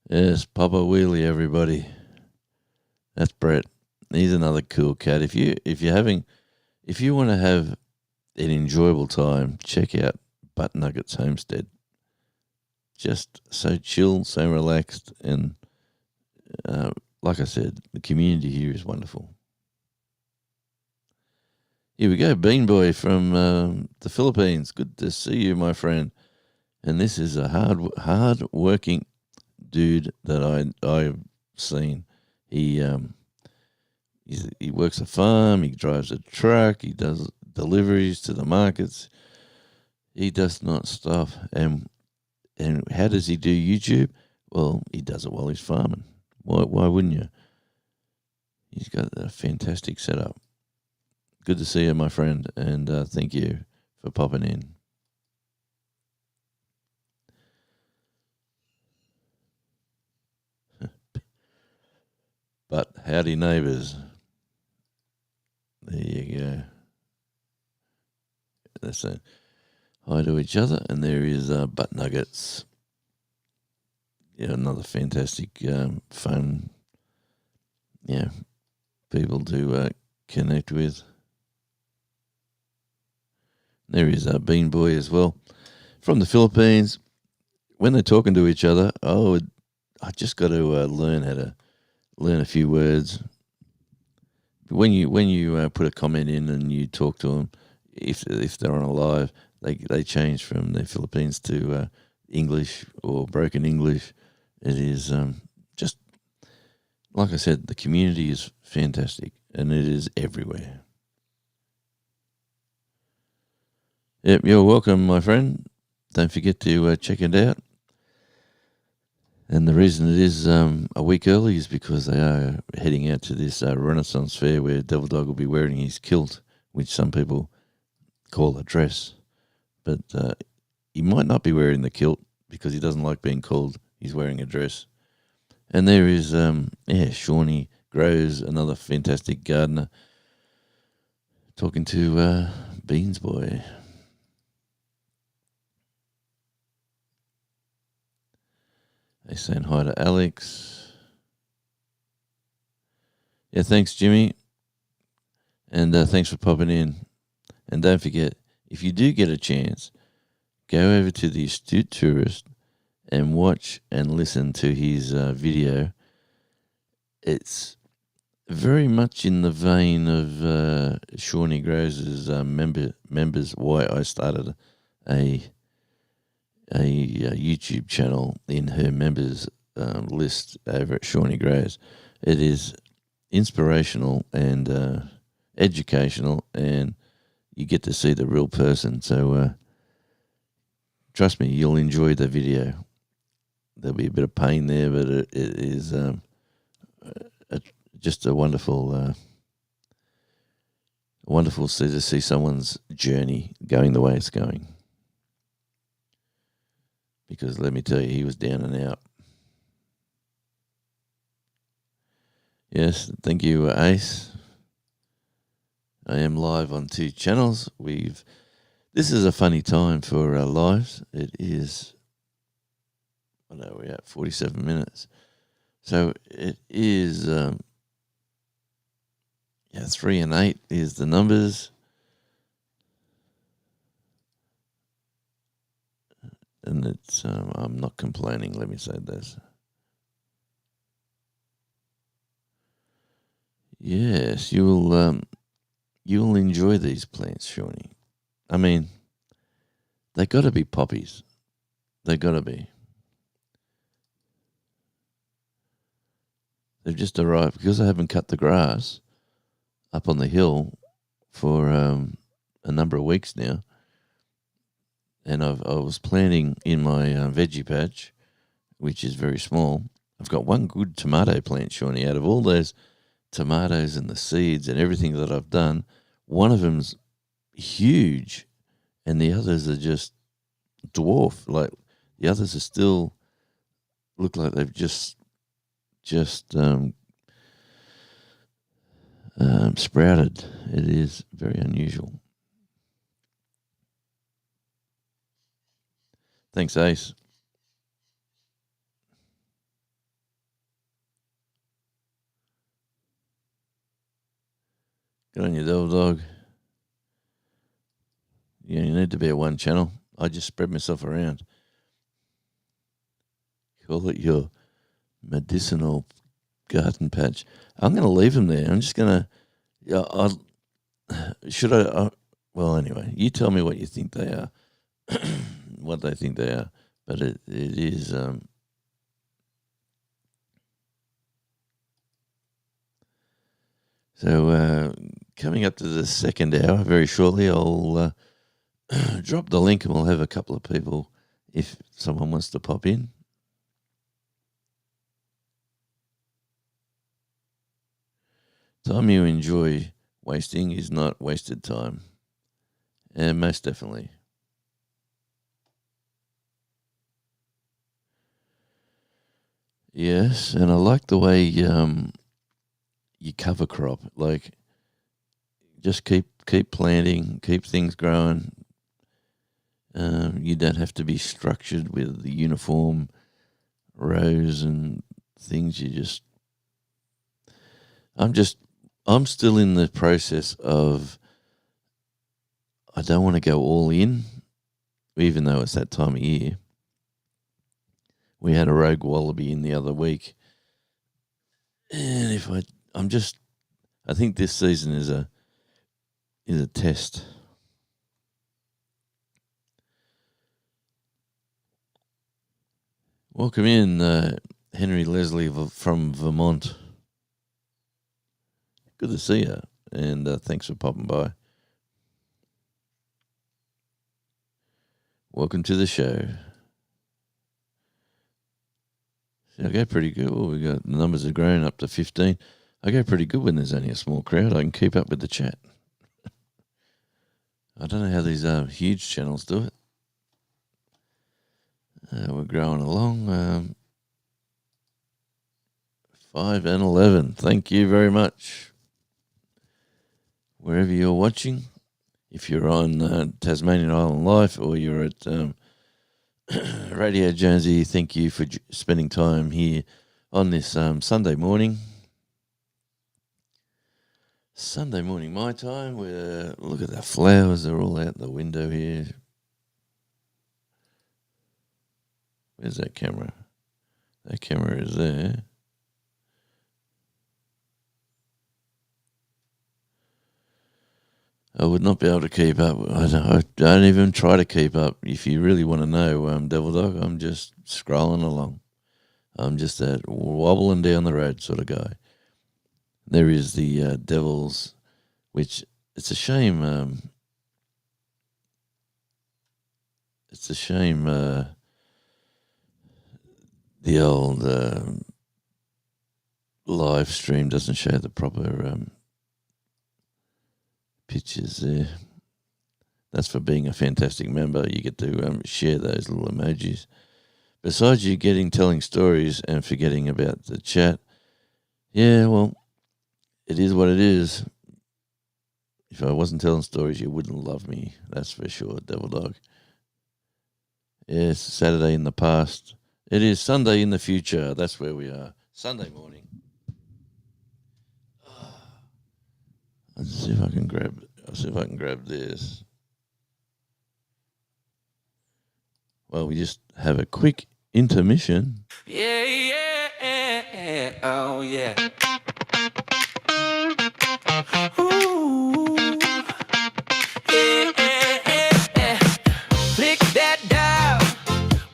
Yes, Papa Wheelie, everybody. That's Brett. He's another cool cat. If you want to have an enjoyable time, check out Butt Nuggets Homestead. Just so chill, so relaxed, and like I said, the community here is wonderful. Here we go, Bean Boy from the Philippines. Good to see you, my friend. And this is a hard working dude that I've seen. He works a farm. He drives a truck. He does deliveries to the markets. He does not stop. And how does he do YouTube? Well, he does it while he's farming. Why wouldn't you? He's got a fantastic setup. Good to see you, my friend, and thank you for popping in. But howdy, neighbours. There you go. That's it. Hi to each other, and there is Butt Nuggets. Yeah, another fantastic, fun, people to connect with. There is Bean Boy as well from the Philippines. when they're talking to each other, I just got to learn how to learn a few words. When you put a comment in and you talk to them, if they're on a live, they change from the Philippines to English or broken English. It is just like I said, the community is fantastic and it is everywhere. Yep, you're welcome, my friend. Don't forget to check it out. And the reason it is a week early is because they are heading out to this Renaissance fair where Devil Dog will be wearing his kilt, which some people call a dress. But he might not be wearing the kilt because he doesn't like being called he's wearing a dress. And there is, Shawnee Grows, another fantastic gardener, talking to Beans Boy. They saying hi to Alex. Yeah, thanks, Jimmy. And thanks for popping in. And don't forget, if you do get a chance, go over to the Astute Tourist and watch and listen to his video. It's very much in the vein of Shawnee Grows' members. Why I started a YouTube channel in her members list over at Shawnee Grows. It is inspirational and educational, and you get to see the real person. So trust me, you'll enjoy the video. There'll be a bit of pain there, but it is just a wonderful to see someone's journey going the way it's going. Because let me tell you, he was down and out. Yes, thank you, Ace. I am live on 2 channels. This is a funny time for our lives. It is, I know we're at 47 minutes. So it is, 3 and 8 is the numbers. And it's, I'm not complaining, let me say this. Yes, you will enjoy these plants, Shawnee. I mean, they got to be poppies. They got to be. They've just arrived because I haven't cut the grass up on the hill for a number of weeks now. And I was planting in my veggie patch, which is very small. I've got one good tomato plant, Shawnee. Out of all those tomatoes and the seeds and everything that I've done, one of them's huge, and the others are just dwarf. Like the others are still look like they've just sprouted. It is very unusual. Thanks, Ace. Good on you, Devil Dog. You only need to be at one channel. I just spread myself around. Call it your medicinal garden patch. I'm going to leave them there. I'm just going to... should I... well, anyway, you tell me what you think they are. What they think they are. But it is... So coming up to the second hour, very shortly, I'll drop the link and we'll have a couple of people if someone wants to pop in. Time you enjoy wasting is not wasted time. And most definitely. Yes, and I like the way you cover crop. Like, just keep planting, keep things growing. You don't have to be structured with the uniform rows and things. I'm still in the process of, I don't want to go all in, even though it's that time of year. We had a rogue wallaby in the other week, and I think this season is a test. Welcome in, Henry Leslie from Vermont. Good to see you, and thanks for popping by. Welcome to the show. See, I go pretty good. Well, we got the numbers have grown up to 15. I go pretty good when there's only a small crowd. I can keep up with the chat. I don't know how these huge channels do it. We're growing along. 5 and 11. Thank you very much. Wherever you're watching, if you're on Tasmanian Island Life or you're at Radio Jonesy, thank you for spending time here on this Sunday morning. Sunday morning, my time. Look at the flowers; they're all out the window here. Where's that camera? That camera is there. I would not be able to keep up. I don't even try to keep up. If you really want to know, Devil Dog, I'm just scrolling along. I'm just that wobbling down the road sort of guy. There is the Devils, which it's a shame. It's a shame the old live stream doesn't show the proper pictures there. That's for being a fantastic member. You get to share those little emojis. Besides you telling stories and forgetting about the chat, yeah, well, it is what it is. If I wasn't telling stories, you wouldn't love me. That's for sure, Devil Dog. Yes, Saturday in the past. It is Sunday in the future. That's where we are. Sunday morning. Let's see if I can grab this. Well, we just have a quick intermission. Yeah, oh yeah. Ooh. Yeah. Click that dial.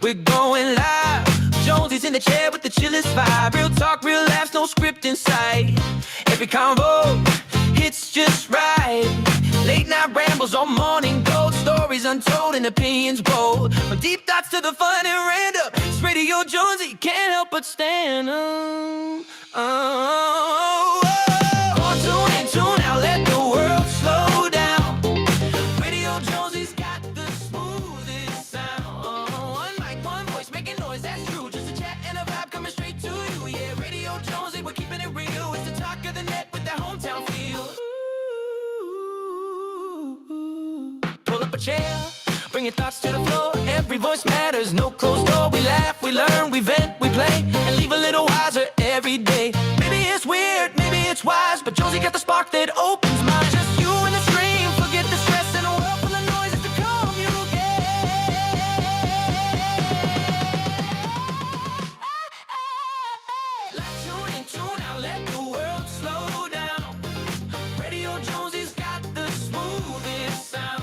We're going live. Jonesy's in the chair with the chillest vibe. Real talk, real laughs, no script in sight. Every convo hits just right. Late night rambles on morning gold. Stories untold and opinions bold. From deep thoughts to the fun and random. It's Radio Jonesy, can't help but stand on. Tune out, let the world slow down. Radio Jonesy's got the smoothest sound. One mic, one voice, making noise, that's true. Just a chat and a vibe coming straight to you. Yeah, Radio Jonesy, we're keeping it real. It's the talk of the net with that hometown feel. Pull up a chair, bring your thoughts to the floor. Every voice matters, no closed door. We laugh, we learn, we vent, we play, and leave a little wiser every day. Maybe it's weird, maybe it's wise, but Jonesy got the spark that opens minds. Just you and the stream, forget the stress in a world full of noise. It's the tune out, let the world slow down. Radio Jonesy's got the smoothest sound.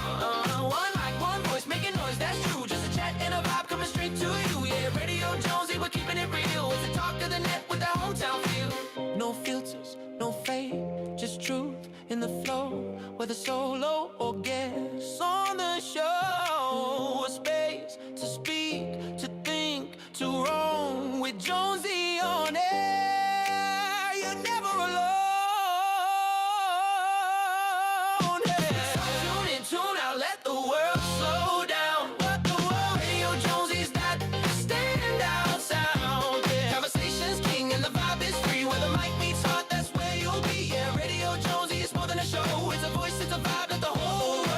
One mic, one voice, making noise, that's true. Just a chat and a vibe coming straight to you. Yeah, Radio Jonesy, we're keeping it real. It's the talk of the net with that hometown feel. No filters, no fade, just truth in the flow. Whether solo or guest on the show, a space to speak, to think, to roam with Jonesy on air. You're never alone. Yeah. Tune out, let the world slow down. Let the world. Radio Jonesy's that standout sound. Yeah. Conversations king and the vibe is free. Where the mic meets heart, that's where you'll be. Yeah, Radio Jonesy is more than a show. It's a voice, it's a vibe that the whole world.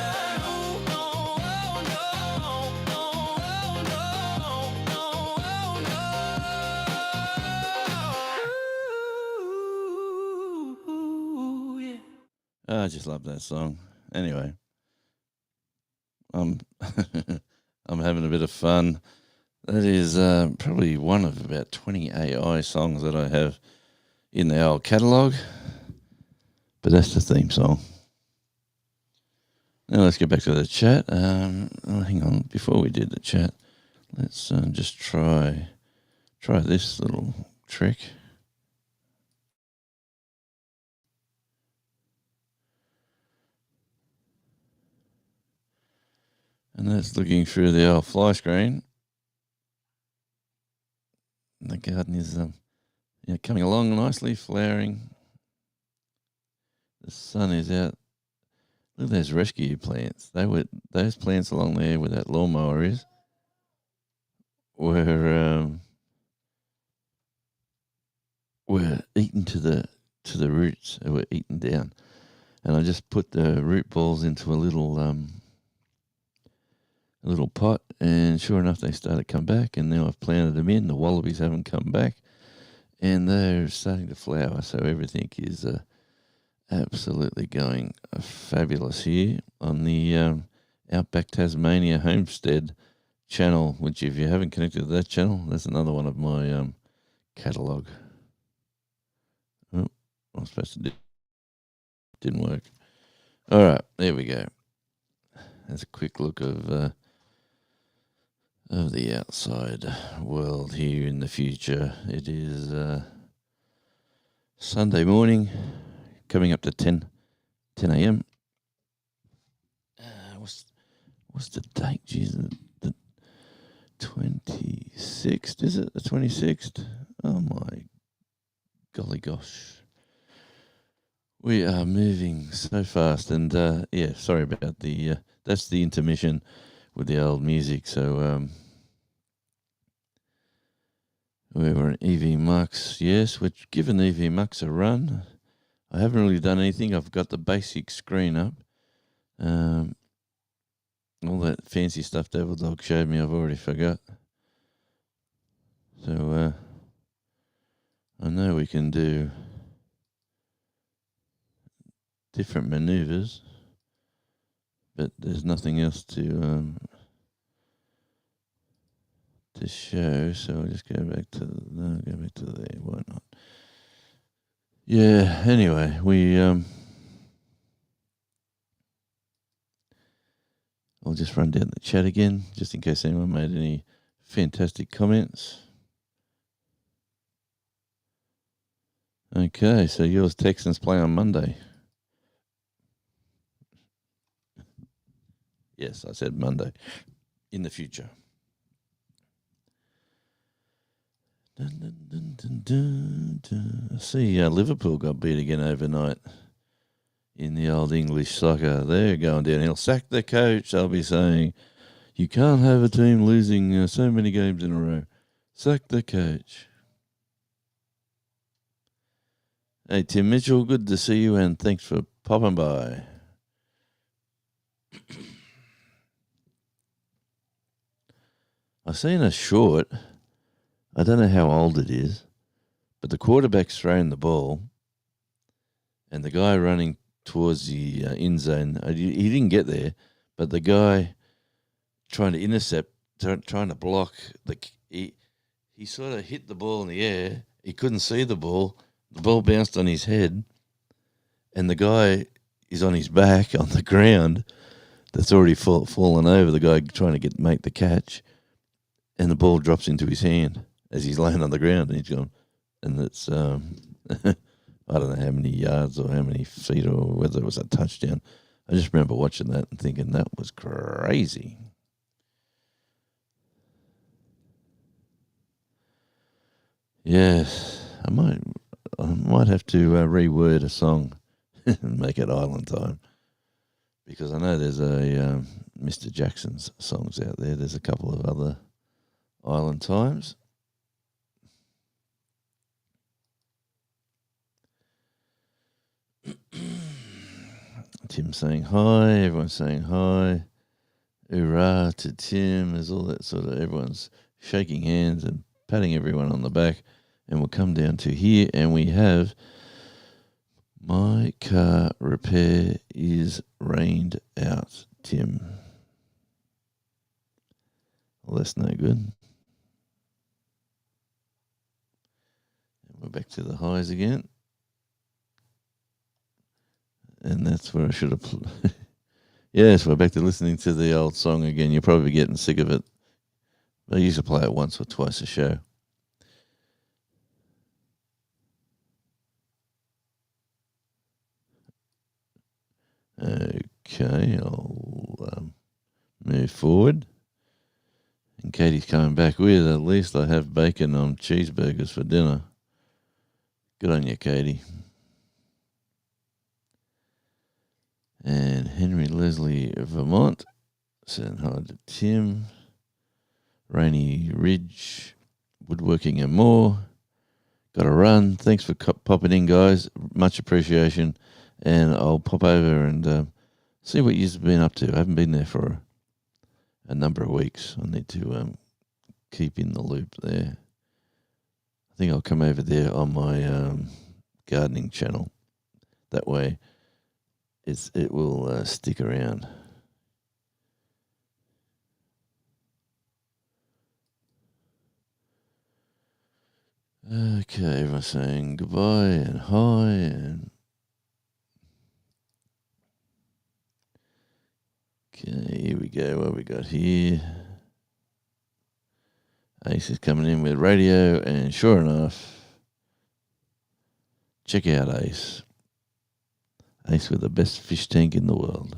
I just love that song. Anyway, I'm I'm having a bit of fun. That is probably one of about 20 AI songs that I have in the old catalogue. But that's the theme song. Now let's get back to the chat. Hang on, before we did the chat, let's just try this little trick. And that's looking through the old fly screen. The garden is coming along nicely, flowering. The sun is out. Look at those rescue plants. Those plants along there where that lawnmower is were eaten to the roots. They were eaten down, and I just put the root balls into a little pot, and sure enough, they started to come back. And now I've planted them in. The wallabies haven't come back, and they're starting to flower. So everything is absolutely going fabulous here on the Outback Tasmania Homestead channel, which if you haven't connected to that channel, that's another one of my catalogue. Oh, I was supposed to do. Didn't work. All right, there we go. That's a quick look of the outside world here in the future. It is Sunday morning, coming up to 10 a.m. What's the date? Jeez, the 26th, is it? The 26th? Oh my golly gosh. We are moving so fast, and sorry about the that's the intermission with the old music. So we were in EV Mux. Yes, we're giving EV Mux a run. I haven't really done anything. I've got the basic screen up. All that fancy stuff Devil Dog showed me, I've already forgot. So I know we can do different maneuvers, but there's nothing else to show. So I'll just go back to there. Why not? Yeah. Anyway, I'll just run down the chat again, just in case anyone made any fantastic comments. Okay, so yours Texans play on Monday. Yes, I said Monday in the future. I see Liverpool got beat again overnight in the old English soccer. They're going downhill. Sack the coach, I'll be saying. You can't have a team losing so many games in a row. Sack the coach. Hey, Tim Mitchell, good to see you, and thanks for popping by. I've seen a short. I don't know how old it is, but the quarterback's throwing the ball, and the guy running towards the end zone, he didn't get there, but the guy trying to intercept, trying to block, he sort of hit the ball in the air. He couldn't see the ball. The ball bounced on his head, and the guy is on his back on the ground that's already fallen over, the guy trying to make the catch, and the ball drops into his hand as he's laying on the ground, and he's gone, and it's I don't know how many yards or how many feet or whether it was a touchdown. I just remember watching that and thinking that was crazy. Yes, I might have to reword a song and make it Island Time, because I know there's a Mr. Jackson's songs out there. There's a couple of other Island Times. Tim saying hi, everyone's saying hi. Hoorah to Tim. There's all that sort of, everyone's shaking hands and patting everyone on the back. And we'll come down to here, and we have my car repair is rained out, Tim. Well, that's no good. We're back to the highs again. And that's where I should have... Yes, we're back to listening to the old song again. You're probably getting sick of it. I used to play it once or twice a show. Okay, I'll move forward. And Katie's coming back with, at least I have bacon on cheeseburgers for dinner. Good on you, Katie. And Henry Leslie, Vermont, saying hi to Tim. Rainy Ridge, woodworking and more. Got to run. Thanks for popping in, guys. Much appreciation. And I'll pop over and see what you've been up to. I haven't been there for a number of weeks. I need to keep in the loop there. I think I'll come over there on my gardening channel. That way it will stick around. Okay, everyone's saying goodbye and hi and... Okay, here we go. What we got here? Ace is coming in with radio, and sure enough, check out Ace. Ace with the best fish tank in the world.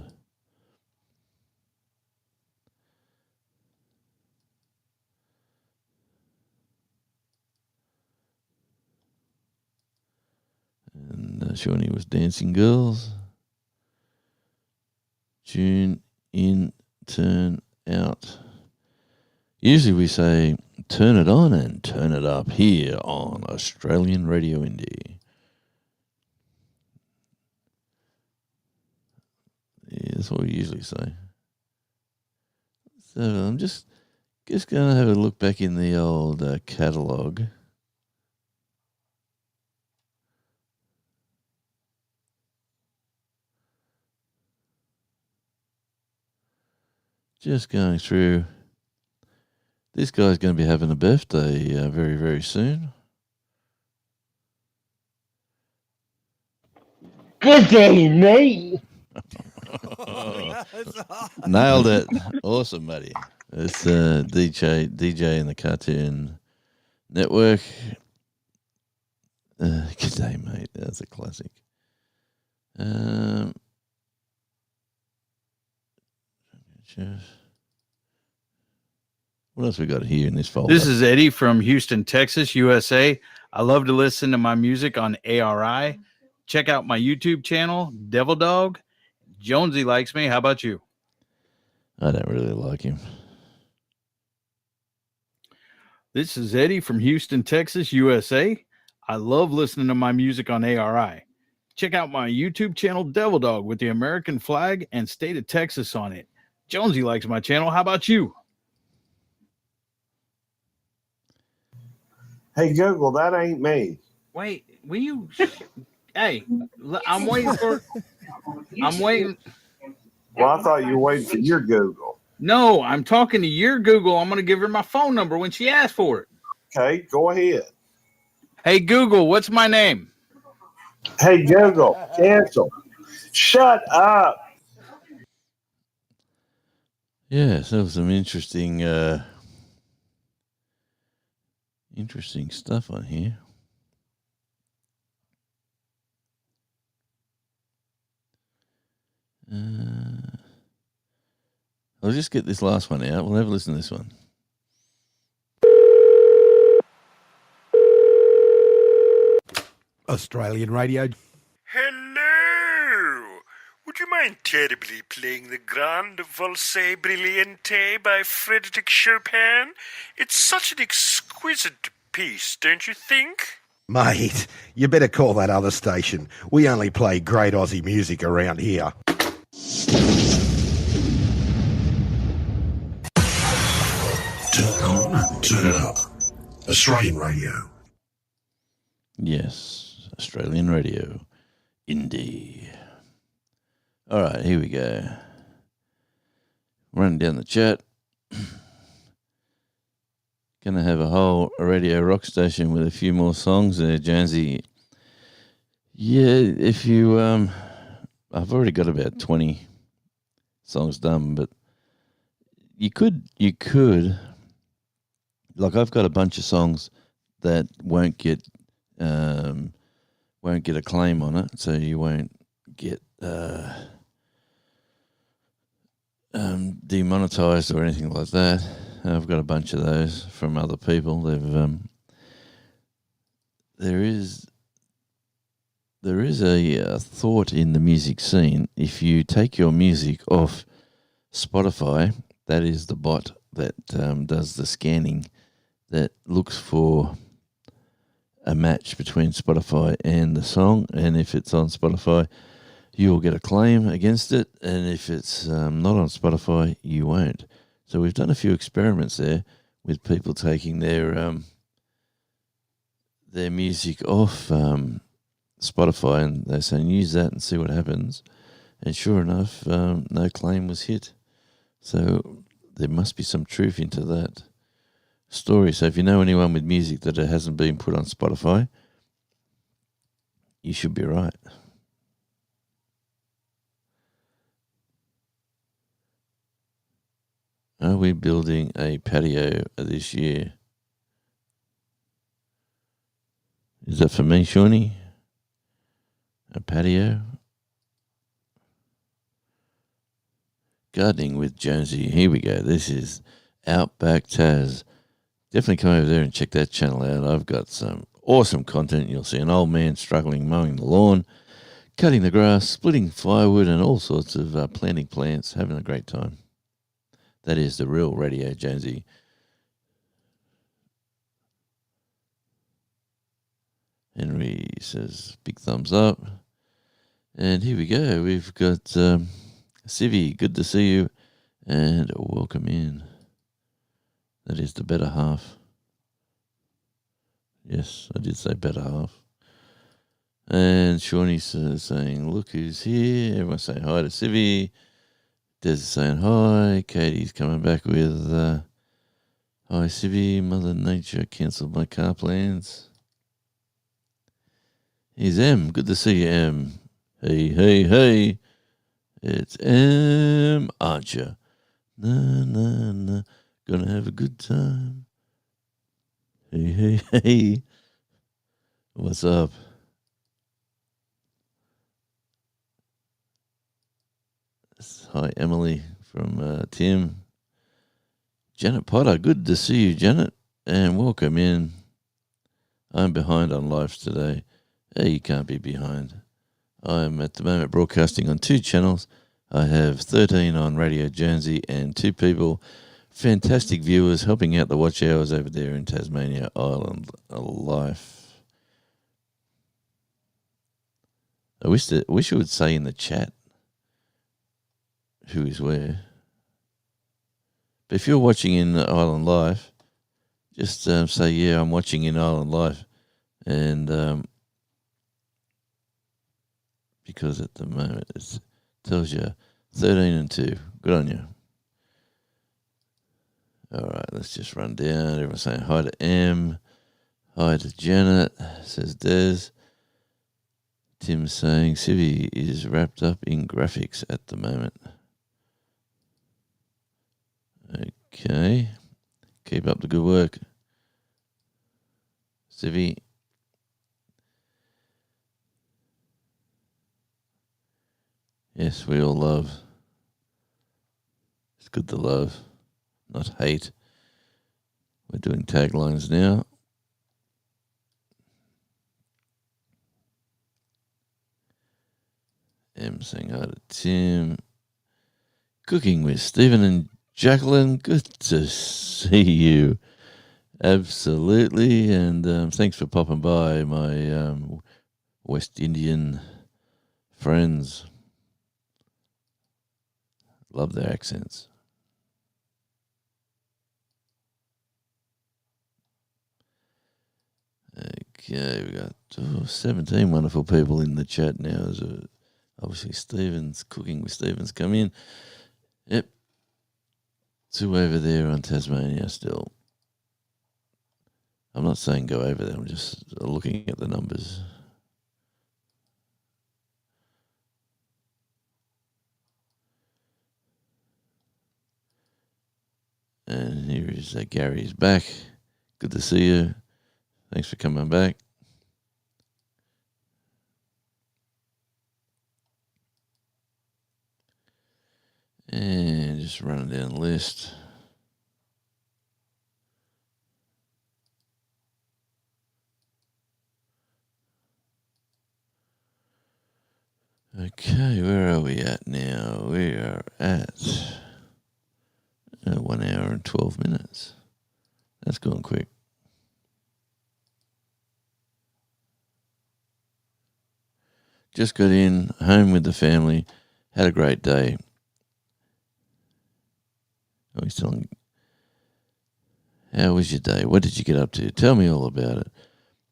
And Shawnee was Dancing Girls. Tune in, turn out. Usually we say turn it on and turn it up here on Australian Radio Indie. Yeah, that's what we usually say. So I'm just going to have a look back in the old catalogue. Just going through. This guy's going to be having a birthday very, very soon. Good day, mate. Nailed it. Awesome, buddy. It's DJ in the Cartoon Network. Good day, mate. That's a classic. What else we got here in this folder? This is Eddie from Houston, Texas, USA. I love to listen to my music on ARI. Check out my YouTube channel, Devil Dog. Jonesy likes me. How about you? I don't really like him. This is Eddie from Houston, Texas, USA. I love listening to my music on ARI. Check out my YouTube channel, Devil Dog, with the American flag and state of Texas on it. Jonesy likes my channel. How about you? Hey, Google, that ain't me. Wait, will you? Hey, I'm waiting for. I'm waiting. Well, I thought you were waiting for your Google. No, I'm talking to your Google. I'm going to give her my phone number when she asks for it. Okay, go ahead. Hey, Google, what's my name? Hey, Google, cancel. Shut up. Yes, there was some interesting stuff on here. I'll just get this last one out. We'll have a listen to this one. Australian Radio. Hello! Would you mind terribly playing the Grande Valse Brillante by Frédéric Chopin? It's such an exquisite piece, don't you think? Mate, you better call that other station. We only play great Aussie music around here. Turn on, turn it up. Australian Radio. Yes, Australian Radio. Indie. All right, here we go. Running down the chat. Gonna have a whole radio rock station with a few more songs there, Jonesy. Yeah, if you I've already got about 20 songs done, but you could like I've got a bunch of songs that won't get a claim on it, so you won't get demonetized or anything like that. I've got a bunch of those from other people. There is a thought in the music scene. If you take your music off Spotify, that is the bot that does the scanning, that looks for a match between Spotify and the song, and if it's on Spotify, you'll get a claim against it, and if it's not on Spotify, you won't. So we've done a few experiments there with people taking their music off Spotify, and they're saying use that and see what happens. And sure enough, no claim was hit. So there must be some truth into that story. So if you know anyone with music that it hasn't been put on Spotify, you should be right. Are we building a patio this year? Is that for me, Shawnee? A patio? Gardening with Jonesy. Here we go. This is Outback Taz. Definitely come over there and check that channel out. I've got some awesome content. You'll see an old man struggling mowing the lawn, cutting the grass, splitting firewood, and all sorts of planting plants, having a great time. That is the real Radio Jonesy. Henry says big thumbs up. And here we go. We've got Civvy, good to see you, and welcome in. That is the better half. Yes, I did say better half. And Shawnee's saying, look who's here. Everyone's saying hi to Civvy. Des is saying hi. Katie's coming back with hi Civvy. Mother Nature cancelled my car plans. Here's M. Good to see you, M. Hey, hey, hey. It's M, aren't you? Na, na, na. Gonna have a good time. Hey, hey, hey. What's up? Hi, Emily from Tim. Janet Potter, good to see you, Janet, and welcome in. I'm behind on lives today. Hey, you can't be behind. I'm at the moment broadcasting on 2 channels. I have 13 on Radio Jonesy and 2 people, fantastic viewers, helping out the watch hours over there in Tasmania Island Life. I wish it would say in the chat who is where. But if you're watching in Island Life, just say, yeah, I'm watching in Island Life. And because at the moment it tells you 13 and 2. Good on you. All right, let's just run down. Everyone's saying hi to M. Hi to Janet, says Des. Tim's saying Civvy is wrapped up in graphics at the moment. Okay. Keep up the good work, Civvy. Yes, we all love. It's good to love, not hate. We're doing taglines now. M saying hi to Tim. Cooking with Stephen and Jacqueline, good to see you. Absolutely, and thanks for popping by, my West Indian friends. Love their accents. Okay, we got 17 wonderful people in the chat now. Obviously, Stephen's Cooking with Stephen's come in. Yep. 2 over there on Tasmania still. I'm not saying go over there. I'm just looking at the numbers. And here is Gary's back. Good to see you. Thanks for coming back. And just running down the list. Okay, where are we at now? We are at 1 hour and 12 minutes. That's going quick. Just got in, home with the family, had a great day. Oh, he's telling. How was your day? What did you get up to? Tell me all about it.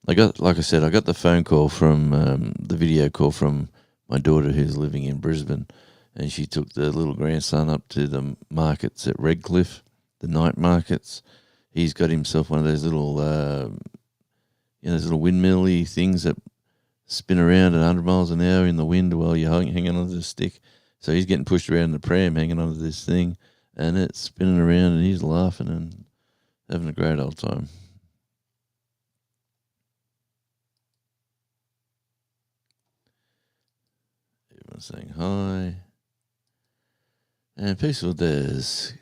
I got the phone call from the video call from my daughter who's living in Brisbane, and she took the little grandson up to the markets at Redcliffe, the night markets. He's got himself one of those little, those little windmill-y things that spin around at 100 miles an hour in the wind while you're hanging onto the stick. So he's getting pushed around in the pram, hanging onto this thing, and it's spinning around, and he's laughing and having a great old time. Everyone's saying hi. And Peaceful Des,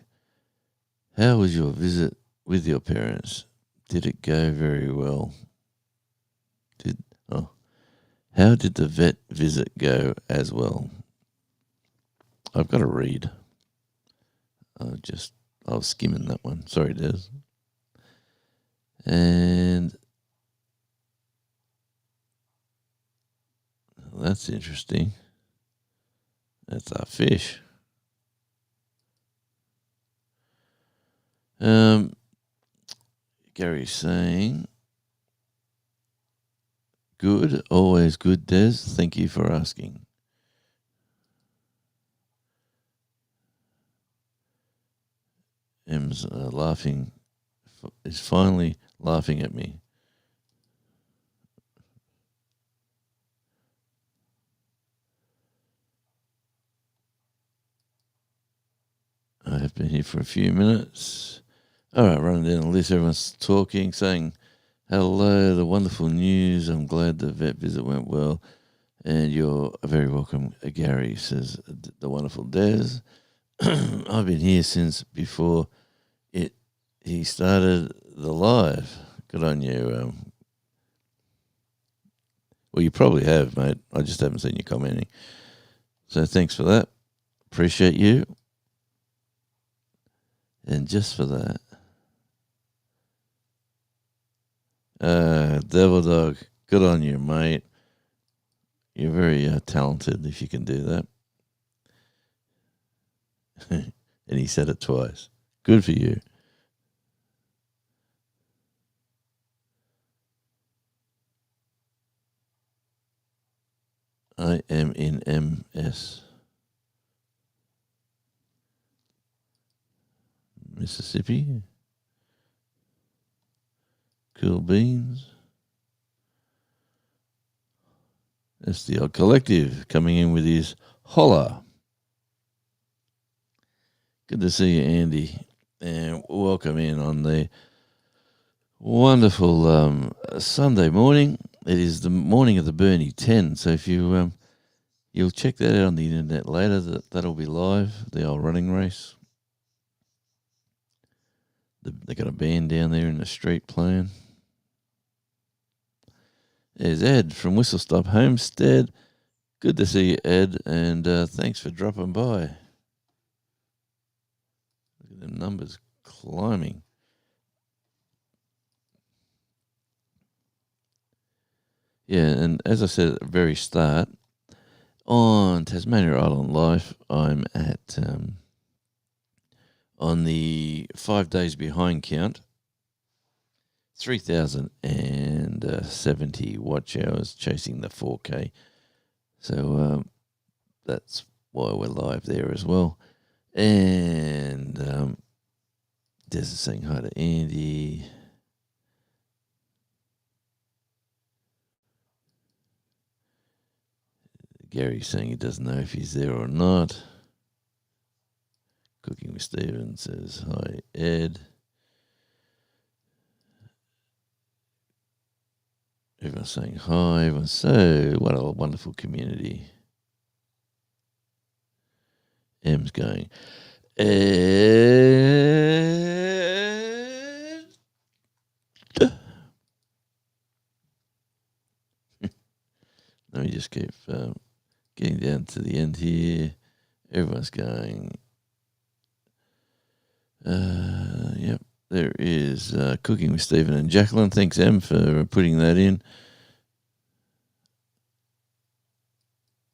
how was your visit with your parents? Did it go very well? How did the vet visit go as well? I've got to read. I was skimming that one. Sorry, Des. And that's interesting. That's our fish. Gary's saying, good, always good, Des. Thank you for asking. M's laughing, is finally laughing at me. I have been here for a few minutes. All right, running down the list. Everyone's talking, saying, hello, the wonderful news. I'm glad the vet visit went well. And you're very welcome, Gary, says the wonderful Des. I've been here since before he started the live. Good on you. Well, you probably have, mate. I just haven't seen you commenting. So thanks for that. Appreciate you. And just for that, Devil Dog, good on you, mate. You're very talented if you can do that. And he said it twice. Good for you. I am in MS. Mississippi. Cool beans. That's the old collective coming in with his holla. Good to see you, Andy, and welcome in on the wonderful Sunday morning. It is the morning of the Bernie 10, so if you you'll check that out on the internet later. That'll be live. The old running race. They got a band down there in the street playing. There's Ed from Whistle Stop Homestead. Good to see you, Ed, and thanks for dropping by. Look at them numbers climbing. Yeah, and as I said at the very start, on Tasmania Island Life, I'm at on the 5 days behind count, 3,070 watch hours chasing the 4K. So that's why we're live there as well. And Des is saying hi to Andy. Gary's saying he doesn't know if he's there or not. Cooking with Stephen says, hi, Ed. Everyone's saying hi. Everyone's what a wonderful community. M's going, Ed. Let me just keep getting down to the end here. Everyone's going, yep, there is Cooking with Stephen and Jacqueline. Thanks, Em, for putting that in.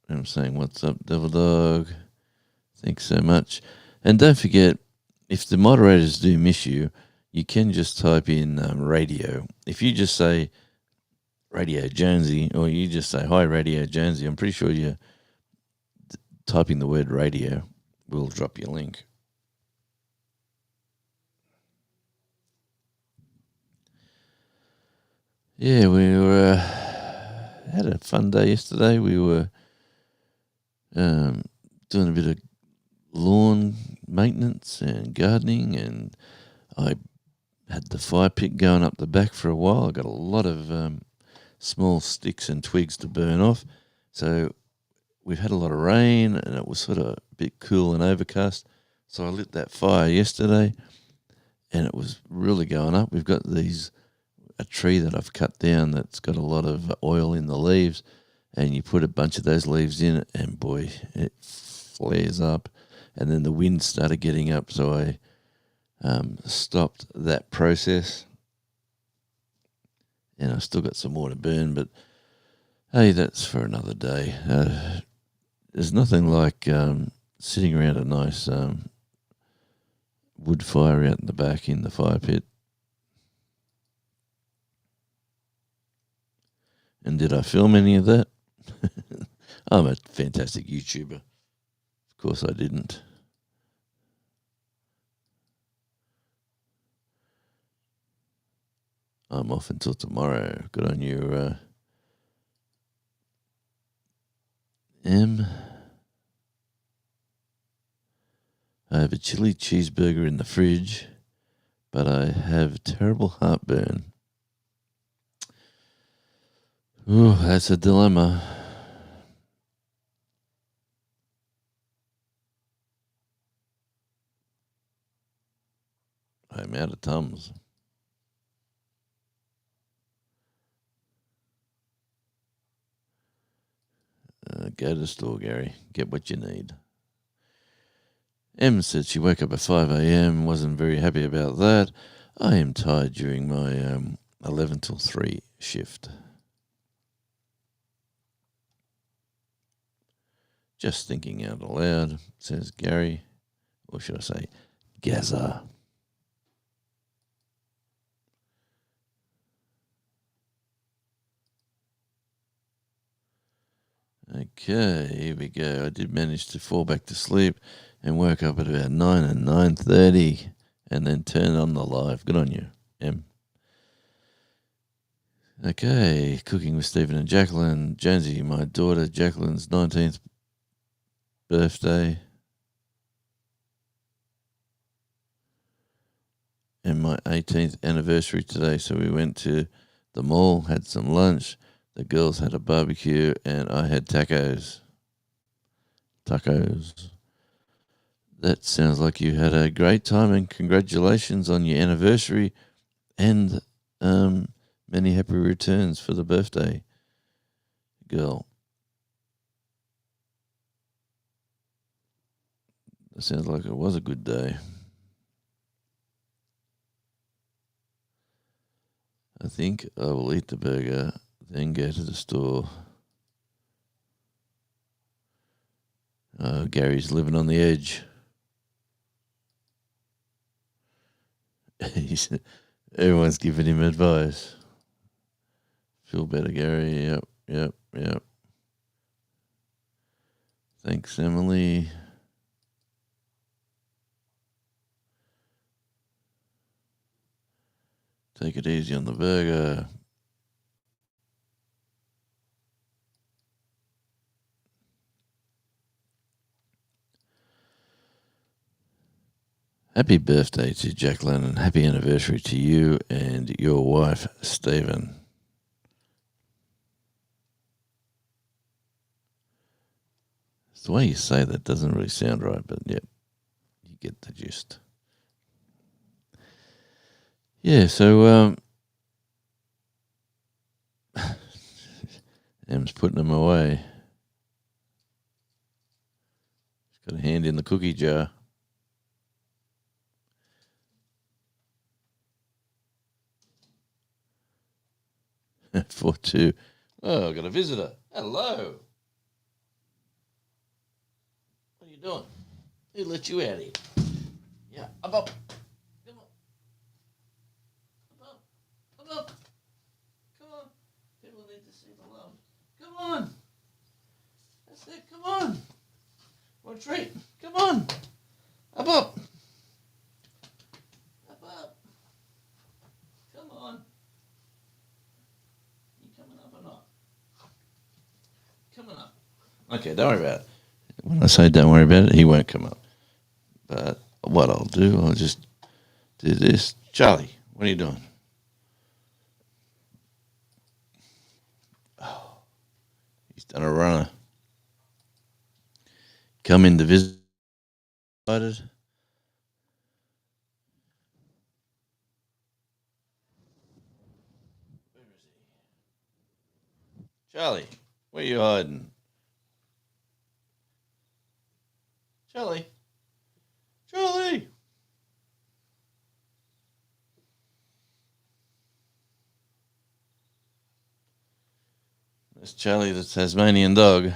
I'm saying, what's up, Devil Dog? Thanks so much. And don't forget, if the moderators do miss you, you can just type in radio. If you just say Radio Jonesy, or you just say, hi, Radio Jonesy, I'm pretty sure you're typing the word radio. We'll drop your link. Yeah, we were had a fun day yesterday. We were doing a bit of lawn maintenance and gardening, and I had the fire pit going up the back for a while. I got a lot of small sticks and twigs to burn off. So we've had a lot of rain, and it was sort of a bit cool and overcast. So I lit that fire yesterday, and it was really going up. We've got a tree that I've cut down that's got a lot of oil in the leaves, and you put a bunch of those leaves in it, and boy, it flares up. And then the wind started getting up, so I stopped that process. And I still got some more to burn, but hey, that's for another day. There's nothing like sitting around a nice wood fire out in the back in the fire pit. And did I film any of that? I'm a fantastic YouTuber. Of course I didn't. I'm off until tomorrow. Good on you, M. I have a chili cheeseburger in the fridge, but I have terrible heartburn. Ooh, that's a dilemma. I'm out of Tums. Go to the store, Gary. Get what you need. Em said she woke up at 5 a.m. Wasn't very happy about that. I am tired during my 11 till 3 shift. Just thinking out aloud, says Gary. Or should I say, Gaza. Okay, here we go. I did manage to fall back to sleep and woke up at about 9 and 9:30 and then turn on the live. Good on you, Em. Okay, Cooking with Stephen and Jacqueline. Jonesy, my daughter Jacqueline's 19th birthday. And my 18th anniversary today. So we went to the mall, had some lunch. The girls had a barbecue, and I had tacos. That sounds like you had a great time, and congratulations on your anniversary, and many happy returns for the birthday, girl. That sounds like it was a good day. I think I will eat the burger, then go to the store. Gary's living on the edge. Everyone's giving him advice. Feel better, Gary. Yep. Thanks, Emily. Take it easy on the burger. Happy birthday to Jacqueline and happy anniversary to you and your wife, Stephen. It's the way you say that doesn't really sound right, but yep, you get the gist. Yeah, so Em's putting them away. She's got a hand in the cookie jar. For two. Oh, I've got a visitor. Hello. What are you doing? Who let you out here? Yeah, up, up. Come on. Up, up. Up, up. Come on. People need to see the love. Come on. That's it. Come on. What a treat. Come on. Up, up. Up, up. Come on. You coming up or not? Coming up. Okay, don't worry about it. When I say don't worry about it, he won't come up. But what I'll do, I'll just do this. Charlie, what are you doing? Oh, he's done a runner. Come in to visit. Charlie, where are you hiding? Charlie. Charlie. That's Charlie, the Tasmanian dog.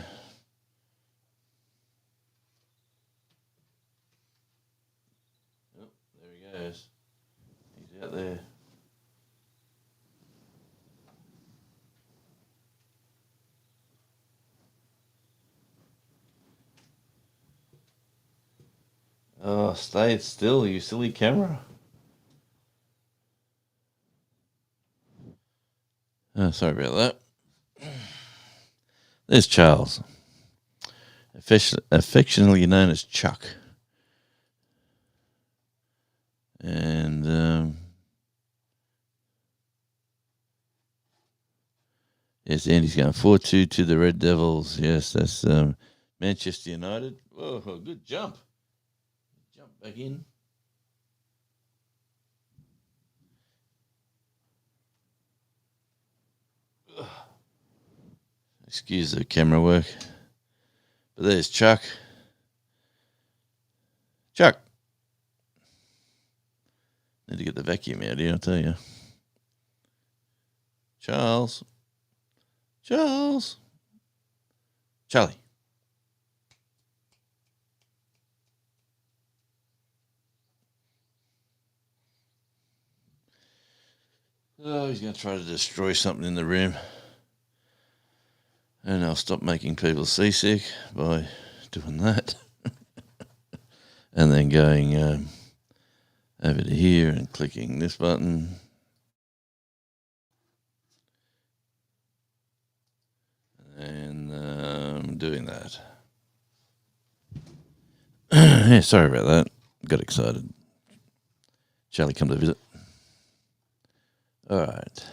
Oh, there he goes. He's out there. Oh, stay still, you silly camera. Oh, sorry about that. There's Charles, affectionately known as Chuck. And yes, Andy's going 4-2 to the Red Devils. Yes, that's Manchester United. Whoa, good jump. Jump back in. Ugh. Excuse the camera work. But there's Chuck. Chuck. Need to get the vacuum out here, I'll tell you. Charles. Charles. Charlie. Oh, he's going to try to destroy something in the room. And I'll stop making people seasick by doing that. And then going over to here and clicking this button. And doing that. Yeah, sorry about that. Got excited. Charlie come to visit. All right.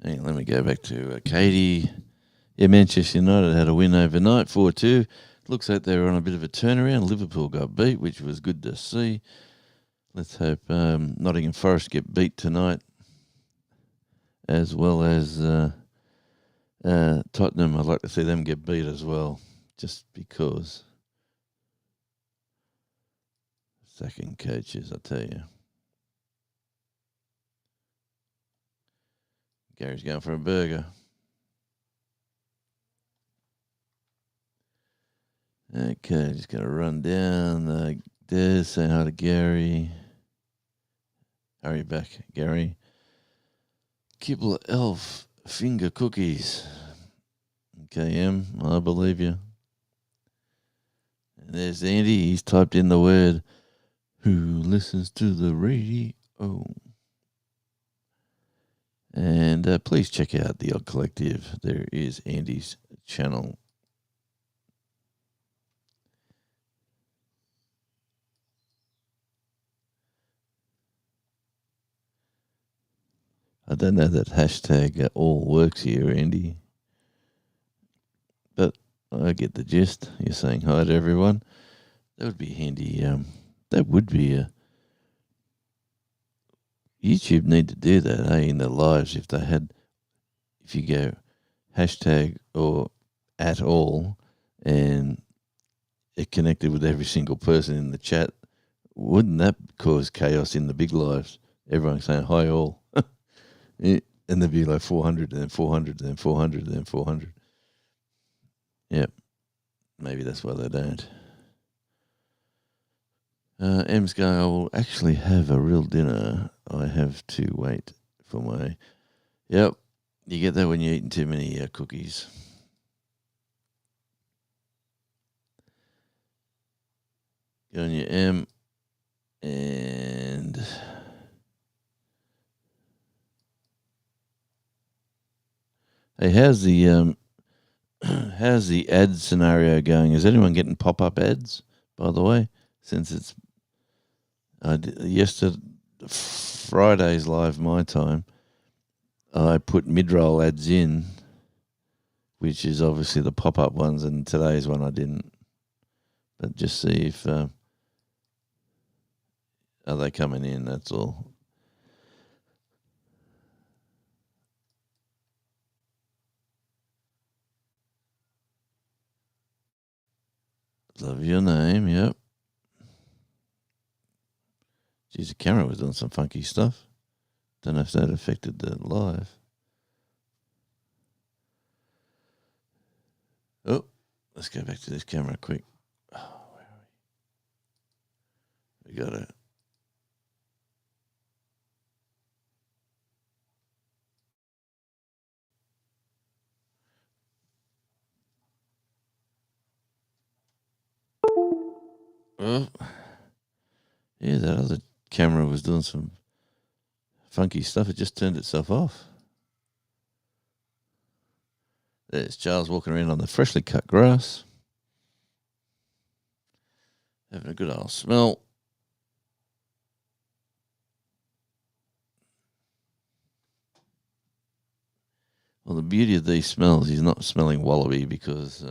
Hang on, let me go back to Katie. Yeah, Manchester United had a win overnight, 4-2. Looks like they were on a bit of a turnaround. Liverpool got beat, which was good to see. Let's hope Nottingham Forest get beat tonight, as well as Tottenham. I'd like to see them get beat as well, just because. Second coaches, I tell you. Gary's going for a burger. Okay, just going to run down. Des saying hi to Gary. Hurry back, Gary. Kibble Elf finger cookies. Okay, Em, I believe you. And there's Andy. He's typed in the word who listens to the radio. And please check out The Odd Collective. There is Andy's channel I don't know that hashtag all works here, Andy. But I get the gist. You're saying hi to everyone. That would be handy. That would be a YouTube need to do that, in the lives if you go hashtag or at all and it connected with every single person in the chat, wouldn't that cause chaos in the big lives? Everyone saying hi all. And there'd be like 400 and then 400 and then 400 and then 400. Yep. Maybe that's why they don't. M's going, I will actually have a real dinner. I have to wait for my... Yep. You get that when you're eating too many cookies. Go on your M. And... Hey, how's the ad scenario going? Is anyone getting pop-up ads, by the way? Since it's yesterday, Friday's live my time, I put mid-roll ads in, which is obviously the pop-up ones, and today's one I didn't. But just see if are they coming in, that's all. Love your name, yep. Geez, the camera was doing some funky stuff. Don't know if that affected the live. Oh, let's go back to this camera quick. Oh, where are we? We got it. Oh, yeah, that other camera was doing some funky stuff. It just turned itself off. There's Charles walking around on the freshly cut grass. Having a good old smell. Well, the beauty of these smells, he's not smelling wallaby because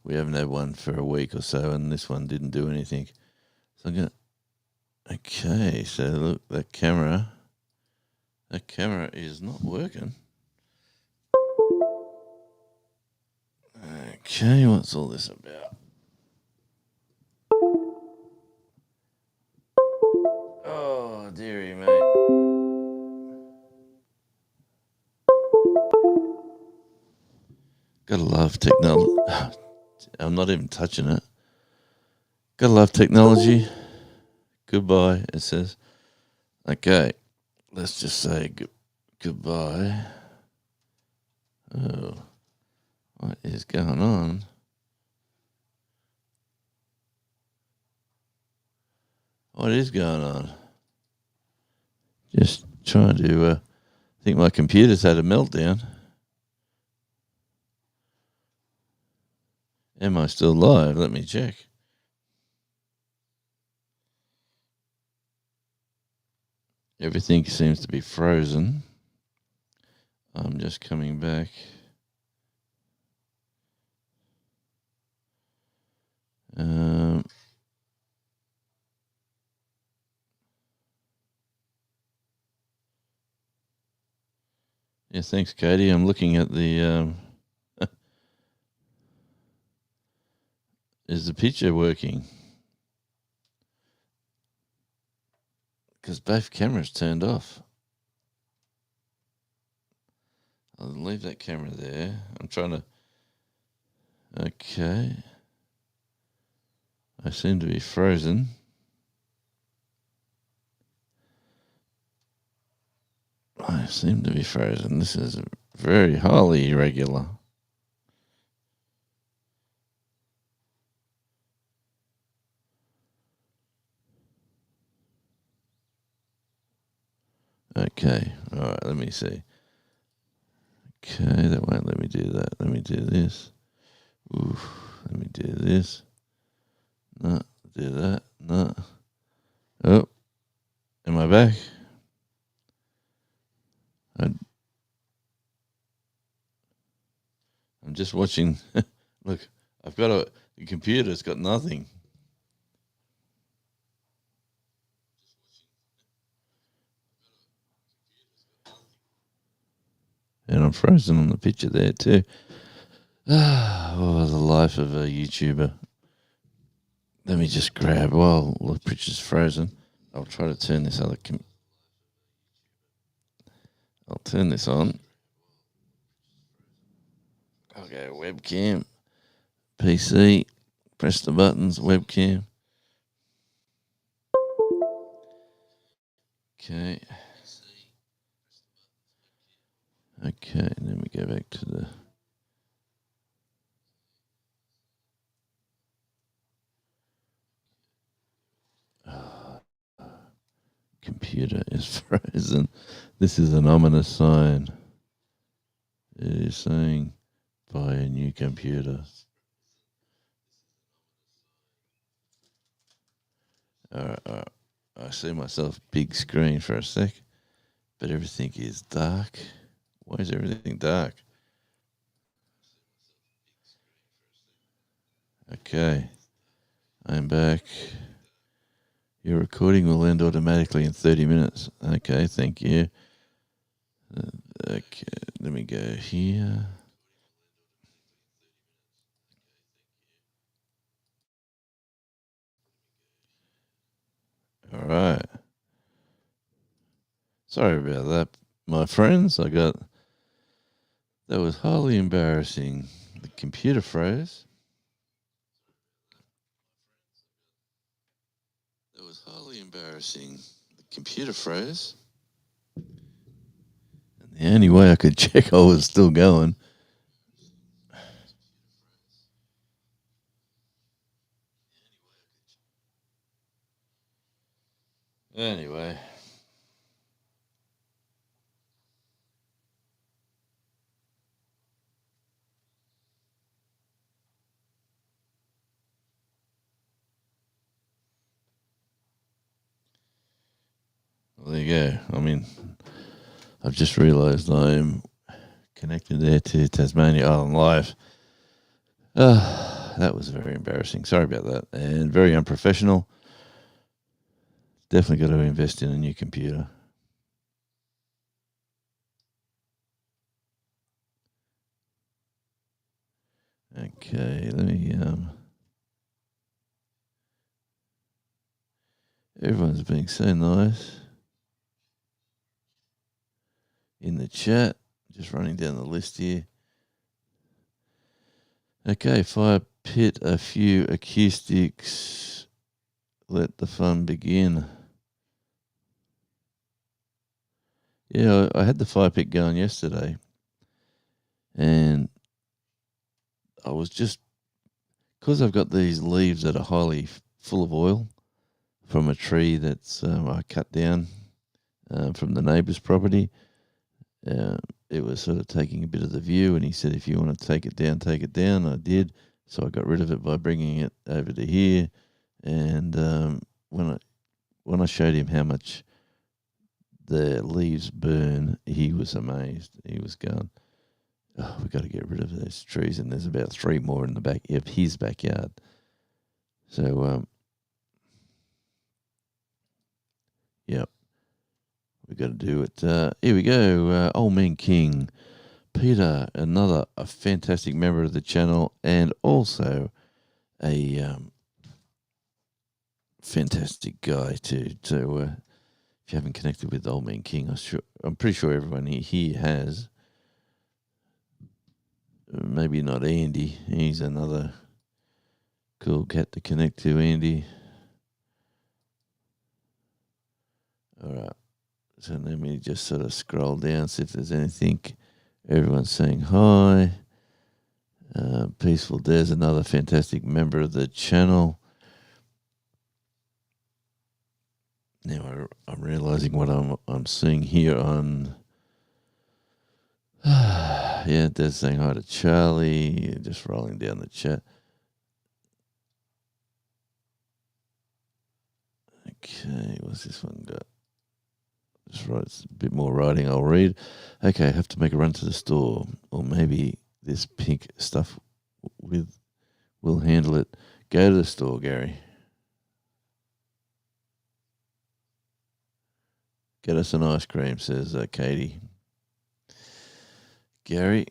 we haven't had one for a week or so, and this one didn't do anything. So I'm going to... Okay, so look, that camera is not working. Okay, what's all this about? Oh, dearie mate. Gotta love technology. I'm not even touching it. Gotta love technology. Goodbye, it says. Okay, let's just say goodbye. Oh, what is going on? What is going on? Just trying to... I think my computer's had a meltdown. Am I still live? Let me check. Everything seems to be frozen. I'm just coming back. Yeah, thanks, Katie. I'm looking at the... Is the picture working? Because both cameras turned off. I'll leave that camera there. I'm trying to... Okay. I seem to be frozen. I seem to be frozen. This is very highly irregular. Okay, all right, let me see. Okay, that won't let me do that. Let me do this. Oof, let me do this. No, do that. No. Oh, am Am I back? I'm just watching. Look, I've got the computer's got nothing. And I'm frozen on the picture there too. Oh, the life of a YouTuber. Let me just grab while the picture's frozen. I'll try to turn this other. I'll turn this on. I'll go webcam, PC, press the buttons, webcam. Okay. Okay, and then we go back to the computer is frozen. This is an ominous sign. It is saying buy a new computer. All right. I see myself big screen for a sec, but everything is dark. Why is everything dark? Okay, I'm back. Your recording will end automatically in 30 minutes. Okay, thank you. Okay, let me go here. All right. Sorry about that, my friends. That was highly embarrassing. The computer froze. That was highly embarrassing. The computer froze. And the only way I could check I was still going. Anyway. Well, there you go. I mean, I've just realised I'm connected there to Tasmania Island Live. That was very embarrassing. Sorry about that. And very unprofessional. Definitely got to invest in a new computer. Okay, let me everyone's being so nice in the chat. Just running down the list here. Okay, fire pit a few acoustics. Let the fun begin. Yeah, I had the fire pit going yesterday, and I was just, because I've got these leaves that are highly full of oil from a tree that's I cut down from the neighbour's property. It was sort of taking a bit of the view, and he said, if you want to take it down, take it down. I did. So I got rid of it by bringing it over to here. And when I showed him how much the leaves burn, he was amazed. He was going, oh, we've got to get rid of those trees. And there's about 3 more in the back of his backyard. So, yep. We've got to do it. Here we go. Old Man King. Peter, a fantastic member of the channel, and also a fantastic guy too. So if you haven't connected with Old Man King, I'm pretty sure everyone here has. Maybe not Andy. He's another cool cat to connect to, Andy. All right. So let me just sort of scroll down, see if there's anything. Everyone's saying hi. Peaceful Des, another fantastic member of the channel. Now I'm realizing what I'm seeing here on. Yeah, Des saying hi to Charlie. Just rolling down the chat. Okay, what's this one got? Just write a bit more writing. I'll read. Okay, I have to make a run to the store, or maybe this pink stuff will handle it. Go to the store, Gary. Get us an ice cream, says Katie. Gary.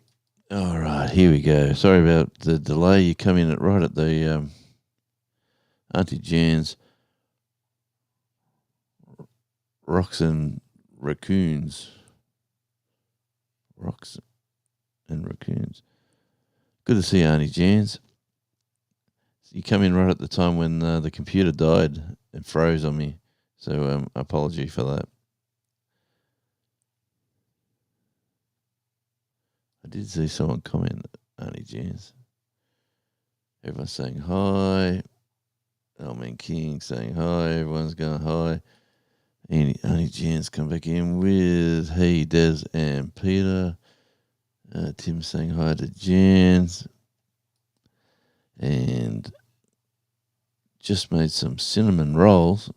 All right, here we go. Sorry about the delay. You come in right at the Auntie Jan's Rocks and Raccoons. Rocks and Raccoons. Good to see you, Auntie Jan's. You come in right at the time when the computer died and froze on me. So apology for that. I did see someone comment, Auntie Jan's. Everyone's saying hi. Elman King saying hi. Everyone's going hi. Auntie Jan's come back in with hey, Des and Peter. Tim saying hi to Jan's. And just made some cinnamon rolls.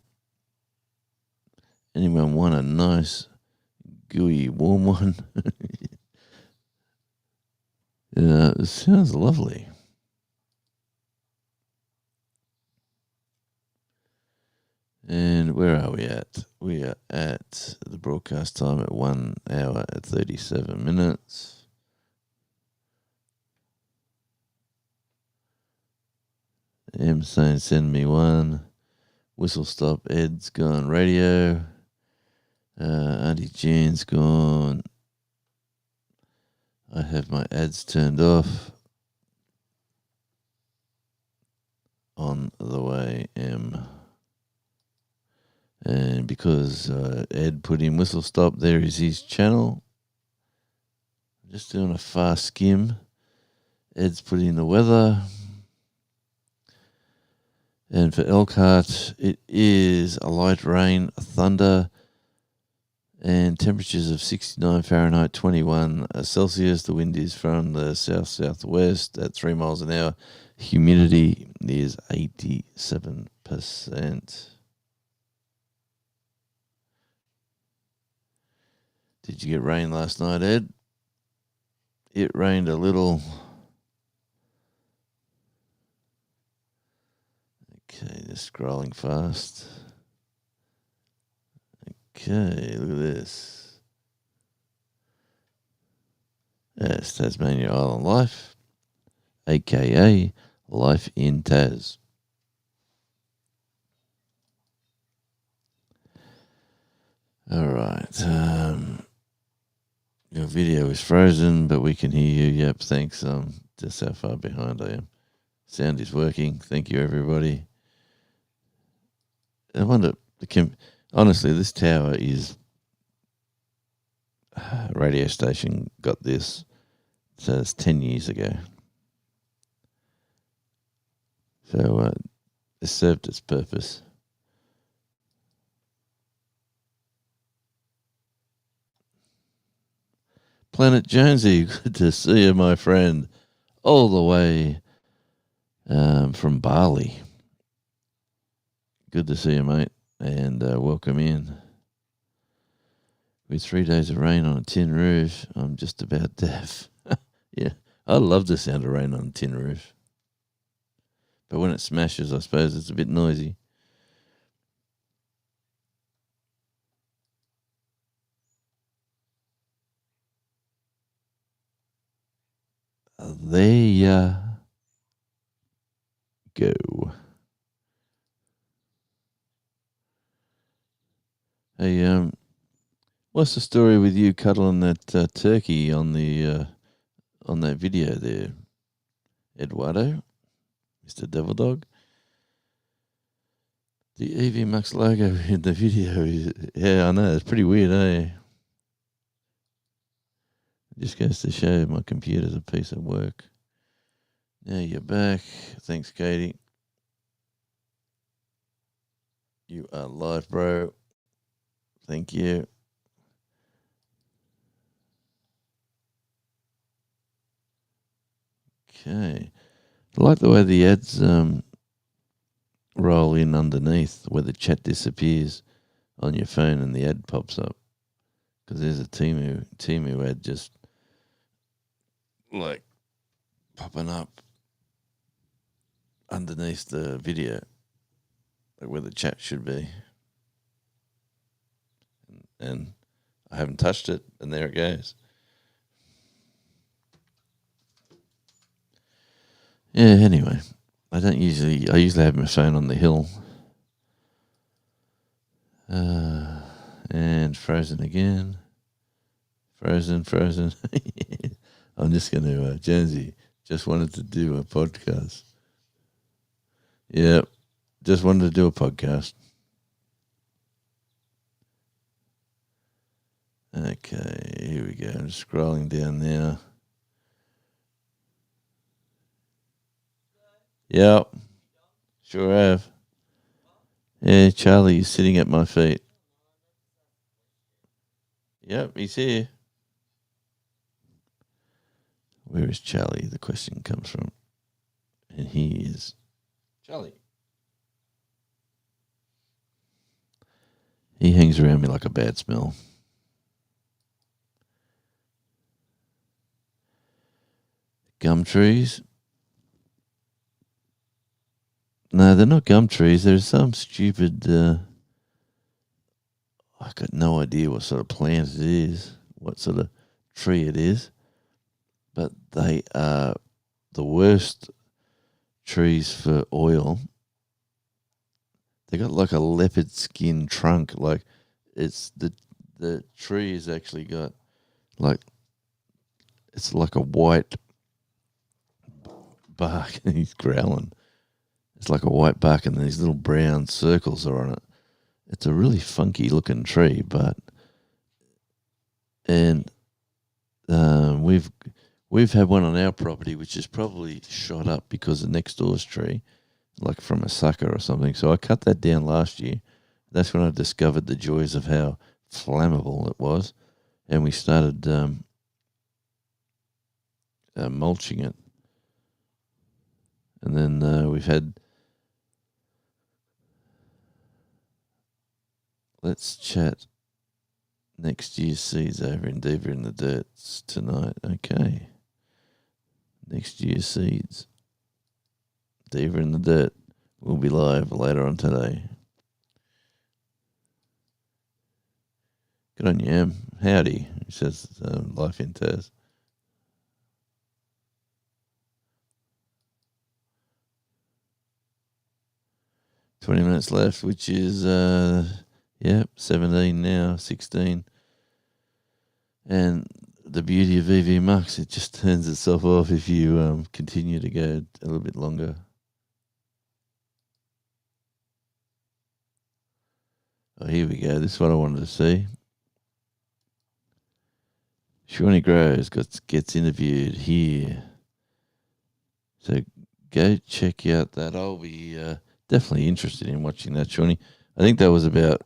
Anyone want a nice, gooey, warm one? It sounds lovely. And where are we at? We are at the broadcast time at 1 hour and 37 minutes. M saying send me one. Whistle stop. Ed's gone radio. Auntie Jan's gone. I have my ads turned off. On the way, M. And because Ed put in whistle stop, there is his channel. Just doing a fast skim. Ed's put in the weather. And for Elkhart, it is a light rain, a thunder, and temperatures of 69 Fahrenheit, 21 Celsius. The wind is from the south-southwest at 3 miles an hour. Humidity is 87%. Did you get rain last night, Ed? It rained a little. Okay, just scrolling fast. Okay, look at this. Yes, Tasmania Island Life, a.k.a. Life in Tas. All right. Your video is frozen, but we can hear you. Yep, thanks. Just how far behind I am. Sound is working. Thank you, everybody. I wonder, honestly, this tower is radio station got this, so it's 10 years ago. So it served its purpose. Planet Jonesy, good to see you, my friend, all the way from Bali. Good to see you, mate, and welcome in. With 3 days of rain on a tin roof, I'm just about deaf. Yeah, I love the sound of rain on a tin roof. But when it smashes, I suppose it's a bit noisy. There you go. Hey, what's the story with you cuddling that turkey on that video there, Eduardo, Mr. Devil Dog? The EV Max logo in the video is, yeah, I know, it's pretty weird, eh? It just goes to show my computer's a piece of work. Now you're back. Thanks, Katie. You are live, bro. Thank you. Okay. I like the way the ads roll in underneath where the chat disappears on your phone and the ad pops up. because there's a Timu ad just like popping up underneath the video, like where the chat should be. And I haven't touched it, and there it goes. Yeah, anyway, I usually have my phone on the hill. And frozen again. Frozen. I'm just going to, Jonesy, just wanted to do a podcast. Yep, just wanted to do a podcast. Okay, here we go. I'm just scrolling down now. Yep, sure have. Yeah, Charlie is sitting at my feet. Yep, he's here. Where is Charlie? The question comes from. And he is Charlie. He hangs around me like a bad smell. Gum trees? No, they're not gum trees. There's some stupid. I got no idea what sort of plant it is, what sort of tree it is, but they are the worst trees for oil. They got like a leopard skin trunk, like it's the tree has actually got like it's like a white bark, and he's growling. It's like a white bark, and these little brown circles are on it. It's a really funky looking tree, we've had one on our property which is probably shot up because of next door's tree, like from a sucker or something. So I cut that down last year. That's when I discovered the joys of how flammable it was, and we started mulching it. And then we've had. Let's chat next year's seeds over in Deeper in the Dirts tonight. Okay. Next year's seeds. Deeper in the Dirt will be live later on today. Good on you, Em. Howdy, he says, Life in Taz. $20 minutes left, which is 17 now, 16. And the beauty of VV Mux, it just turns itself off if you continue to go a little bit longer. Oh, here we go. This is what I wanted to see. Shawnee Grows gets interviewed here. So go check out that. I'll be definitely interested in watching that, Shawnee. I think that was about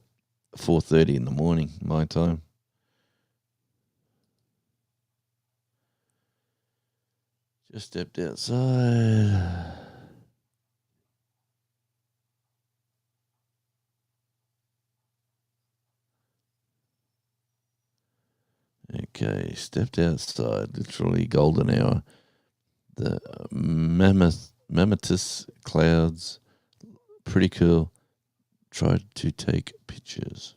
4:30 in the morning, my time. Just stepped outside. Okay, stepped outside, literally golden hour. The mammotus clouds, pretty cool. Tried to take pictures.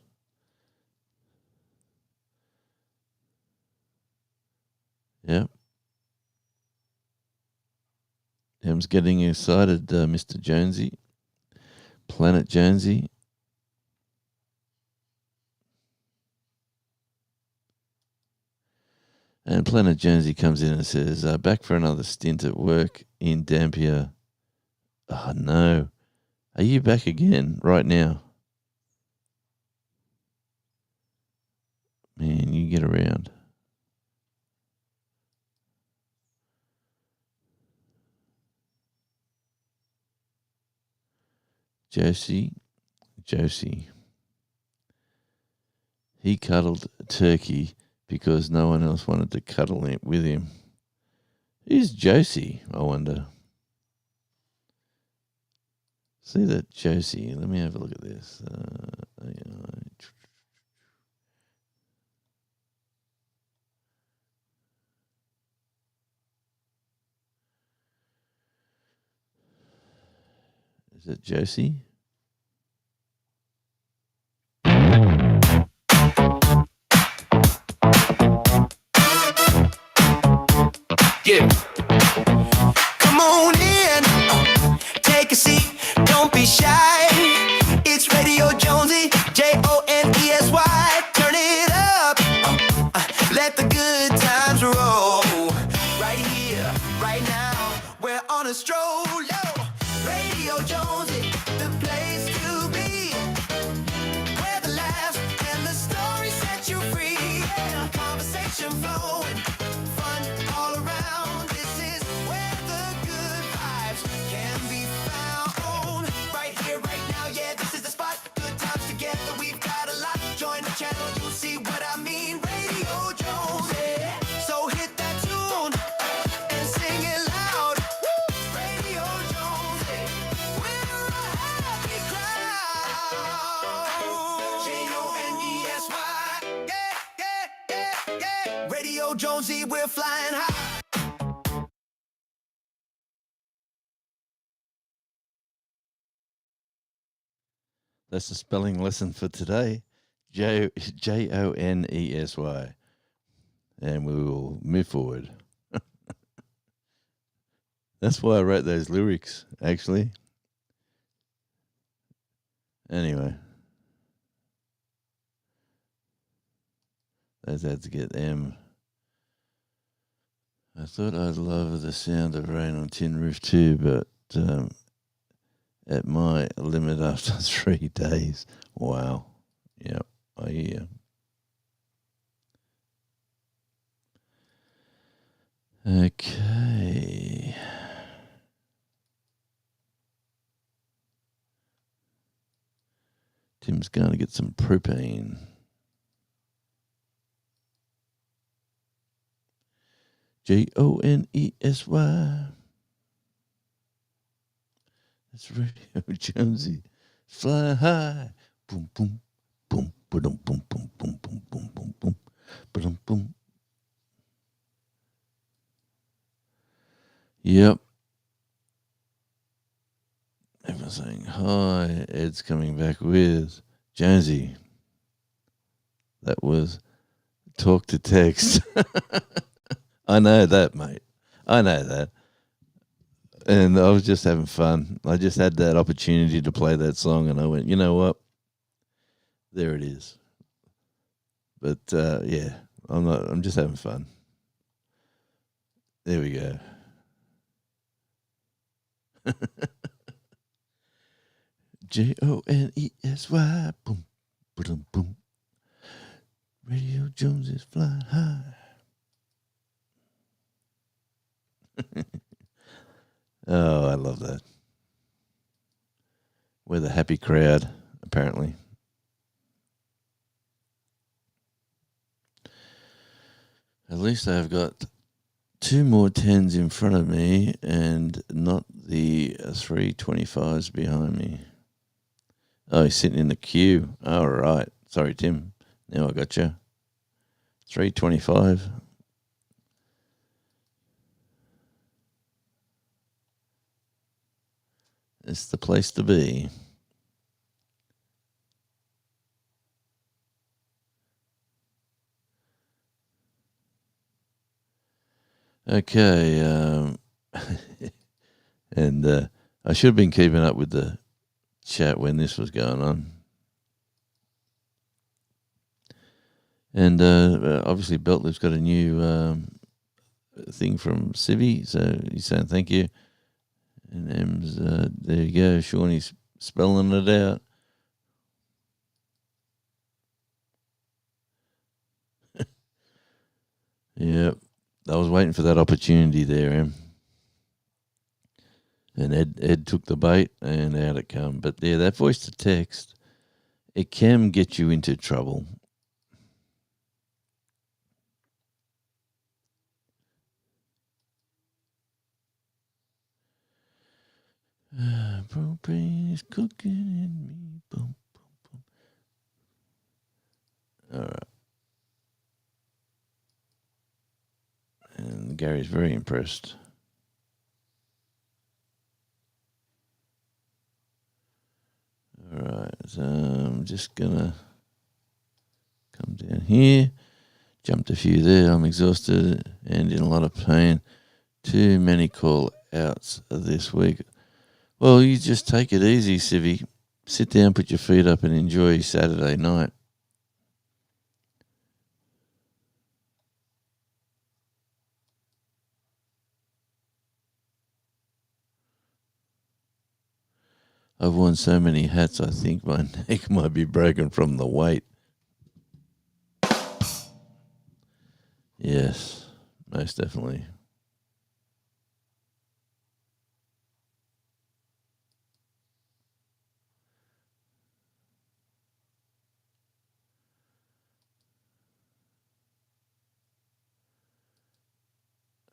Yep. Em's getting excited, Mr. Jonesy. Planet Jonesy. And Planet Jonesy comes in and says, back for another stint at work in Dampier. Oh, no. Are you back again right now? Man, you get around. Josie. He cuddled Turkey because no one else wanted to cuddle it with him. Who's Josie, I wonder? See that Josie. Let me have a look at this. Is it Josie? Yeah. Come on in, take a seat, don't be shy. It's Radio Jonesy, Jonesy. Turn it up, let the good times roll. Right here, right now, we're on a stroll. Yo. Radio Jonesy, the place to be. Where the laughs and the stories set you free. Yeah. Conversation flowing, fun all around. This is where the good vibes can be found. Right here, right now, yeah, this is the spot. Good times together, we've got a lot. Join the channel, you'll see what I mean. Radio Jonesy. So hit that tune and sing it loud. Radio Jonesy. We're a happy crowd. Jonesy. Yeah. Radio Jonesy, we're flying high. That's the spelling lesson for today. Jonesy. And we will move forward. That's why I wrote those lyrics, actually. Anyway. Those had to get them. I thought I'd love the sound of rain on Tin Roof too, but at my limit after 3 days. Wow. Yep, I hear. Okay. Tim's going to get some propane. Jonesy. That's Radio Jonesy. Fly high. Boom, boom, boom, boom, boom, boom, boom, boom, boom, boom, boom, boom, boom. Yep. Everyone's saying hi. Ed's coming back with Jonesy. That was talk to text. I know that, mate. I know that. And I was just having fun. I just had that opportunity to play that song, and I went, you know what? There it is. But yeah, I'm just having fun. There we go. Jonesy. Boom, boom, boom. Radio Jonesy fly high. Oh, I love that. We're the happy crowd, apparently. At least I've got 2 more 10s in front of me and not the 325s behind me. Oh, he's sitting in the queue. All right. Sorry, Tim. Now I got you. 325. It's the place to be. Okay. And I should have been keeping up with the chat when this was going on. And obviously Beltlip's got a new thing from Civi, so he's saying thank you. And M's, there you go, Shawnee's spelling it out. Yep, I was waiting for that opportunity there, Em. And Ed took the bait, and out it come. But yeah, that voice to text, it can get you into trouble. Propane is cooking in me. Boom, boom, boom. All right. And Gary's very impressed. So I'm just gonna come down here. Jumped a few there. I'm exhausted and in a lot of pain. Too many call outs this week. Well, you just take it easy, Civvy. Sit down, put your feet up, and enjoy Saturday night. I've worn so many hats, I think my neck might be broken from the weight. Yes, most definitely.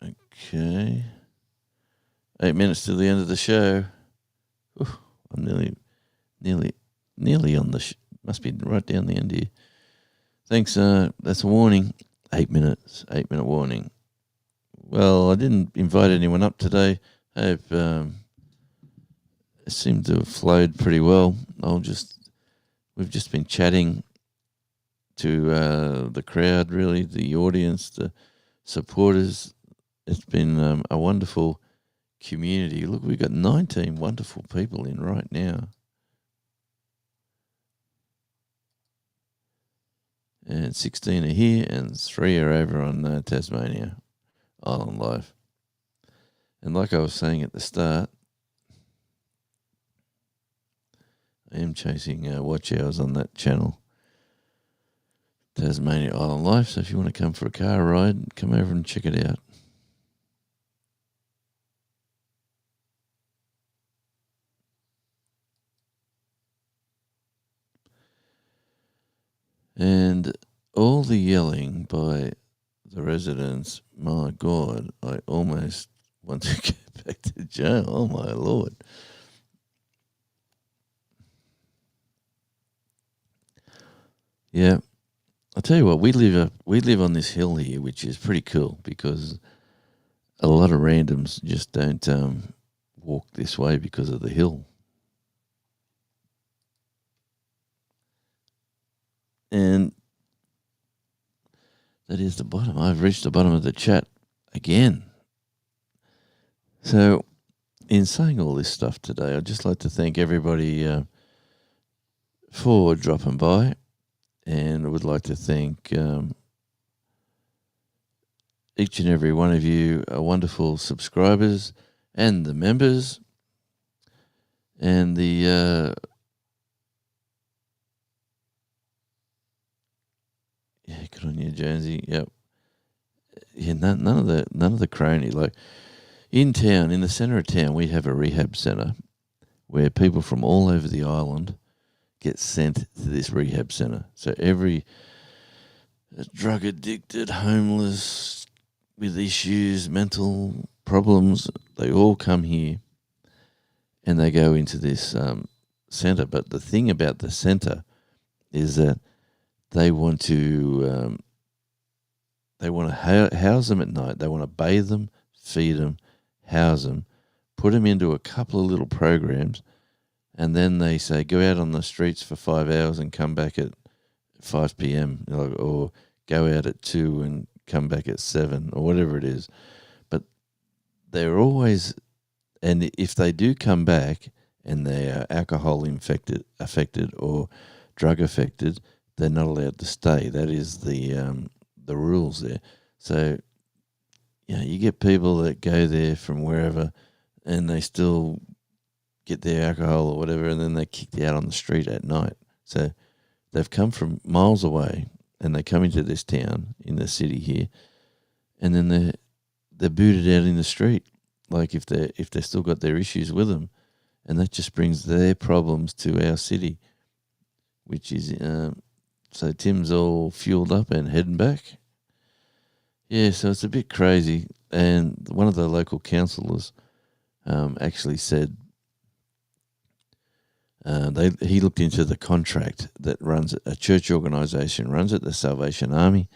Okay. 8 minutes to the end of the show. Ooh, I'm nearly on the. Must be right down the end here. Thanks. That's a warning. 8 minutes. 8 minute warning. Well, I didn't invite anyone up today. Hope it seemed to have flowed pretty well. We've just been chatting to the crowd, really, the audience, the supporters. It's been a wonderful community. Look, we've got 19 wonderful people in right now. And 16 are here and 3 are over on Tasmania Island Live. And like I was saying at the start, I am chasing watch hours on that channel, Tasmania Island Life. So if you want to come for a car ride, come over and check it out. And all the yelling by the residents, my God, I almost want to go back to jail. Oh, my Lord. Yeah. I'll tell you what, we live on this hill here, which is pretty cool because a lot of randoms just don't walk this way because of the hill. And that is the bottom. I've reached the bottom of the chat again. So, in saying all this stuff today, I'd just like to thank everybody for dropping by. And I would like to thank each and every one of you wonderful subscribers and the members and the... Yeah, good on you, Jonesy. Yep. Yeah, none of the crony. Like in town, in the centre of town, we have a rehab centre where people from all over the island get sent to this rehab centre. So every drug addicted, homeless, with issues, mental problems, they all come here and they go into this centre. But the thing about the centre is that they want to house them at night. They want to bathe them, feed them, house them, put them into a couple of little programs, and then they say go out on the streets for 5 hours and come back at 5 p.m. or go out at 2 and come back at 7 or whatever it is. But they're always, and if they do come back and they are alcohol affected or drug affected, they're not allowed to stay. That is the rules there. So, you get people that go there from wherever and they still get their alcohol or whatever, and then they're kicked out on the street at night. So they've come from miles away and they come into this town in the city here, and then they're booted out in the street. Like if they still got their issues with them, and that just brings their problems to our city, which is so Tim's all fueled up and heading back. Yeah, so it's a bit crazy. And one of the local councillors actually said he looked into the contract that runs a church organisation, runs it, the Salvation Army.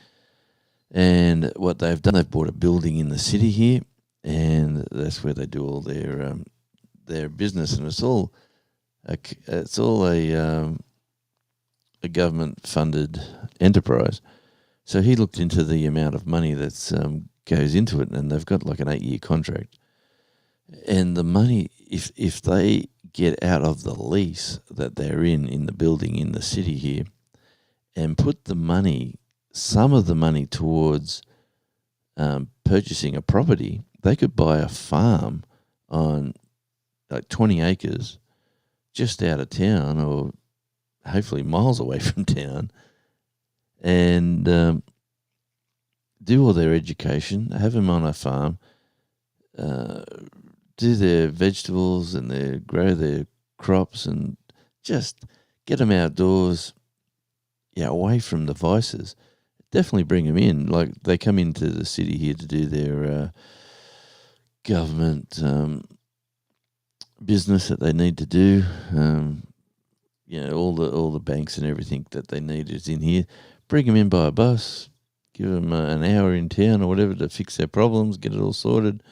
And what they've done, they've bought a building in the city here, and that's where they do all their business. And it's all a a government-funded enterprise. So he looked into the amount of money that goes into it, and they've got like an 8-year contract. And the money, if they get out of the lease that they're in the building in the city here, and put the money, some of the money towards purchasing a property, they could buy a farm on like 20 acres just out of town, or hopefully miles away from town, and do all their education, have them on a farm, do their vegetables and grow their crops, and just get them outdoors, away from the vices. Definitely bring them in. Like, they come into the city here to do their government business that they need to do. All the banks and everything that they need is in here. Bring them in by a bus. Give them an hour in town or whatever to fix their problems, get it all sorted.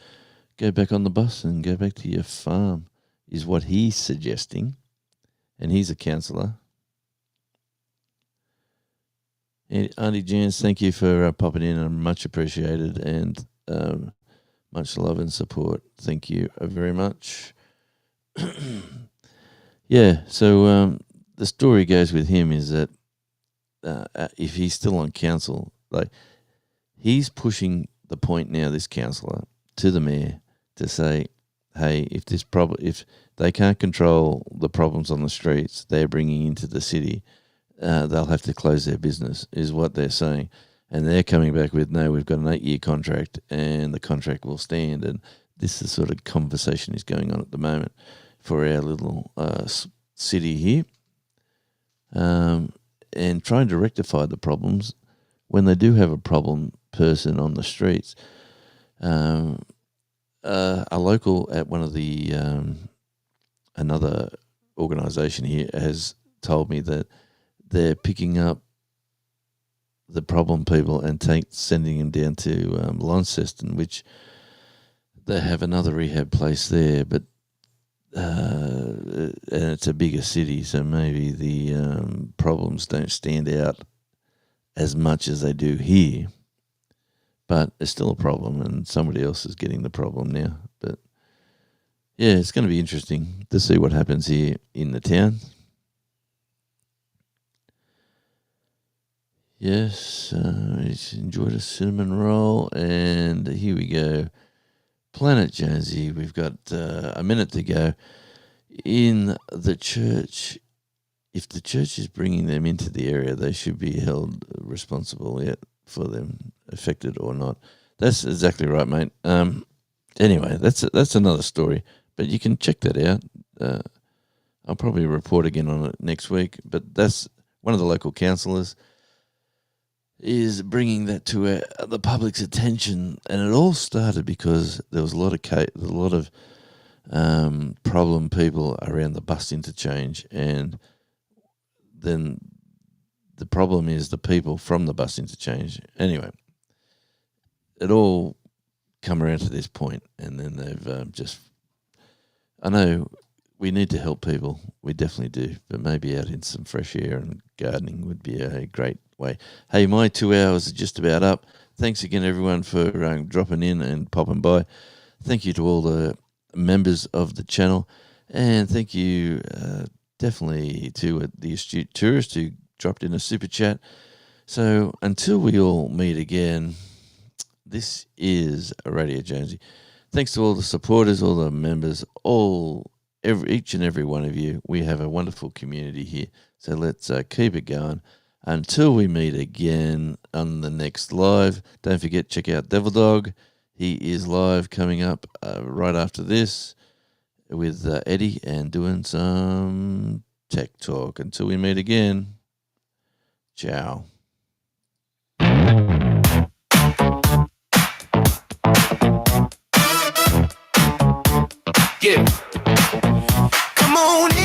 Go back on the bus and go back to your farm, is what he's suggesting. And he's a councillor. And Auntie Janice, thank you for popping in. I'm much appreciated, and much love and support. Thank you very much. So the story goes with him is that if he's still on council, like, he's pushing the point now, this councillor, to the mayor to say, hey, if they can't control the problems on the streets they're bringing into the city, they'll have to close their business, is what they're saying. And they're coming back with, no, we've got an 8-year contract and the contract will stand. And this is the sort of conversation is going on at the moment for our little city here, and trying to rectify the problems when they do have a problem person on the streets. A local at one of the another organisation here has told me that they're picking up the problem people and sending them down to Launceston, which they have another rehab place there, but and it's a bigger city, so maybe the problems don't stand out as much as they do here. But it's still a problem, and somebody else is getting the problem now. But yeah, it's going to be interesting to see what happens here in the town. Yes, enjoyed a cinnamon roll, and here we go. Planet Jonesy, we've got a minute to go. In the church, if the church is bringing them into the area, they should be held responsible for them, affected or not. That's exactly right, mate. Anyway, that's another story, but you can check that out. I'll probably report again on it next week, but that's one of the local councillors is bringing that to the public's attention, and it all started because there was a lot of problem people around the bus interchange, and then the problem is the people from the bus interchange. Anyway, it all come around to this point, and then they've I know we need to help people. We definitely do, but maybe out in some fresh air and gardening would be a great way. Hey, my 2 hours are just about up. Thanks again, everyone, for dropping in and popping by. Thank you to all the members of the channel, and thank you definitely to the astute tourist who dropped in a super chat. So until we all meet again, this is Radio Jonesy. Thanks to all the supporters, all the members, each and every one of you. We have a wonderful community here, so let's keep it going until we meet again on the next live. Don't forget, check out Devil Dog. He is live coming up right after this with Eddie and doing some tech talk. Until we meet again, ciao. Yeah. Come on in.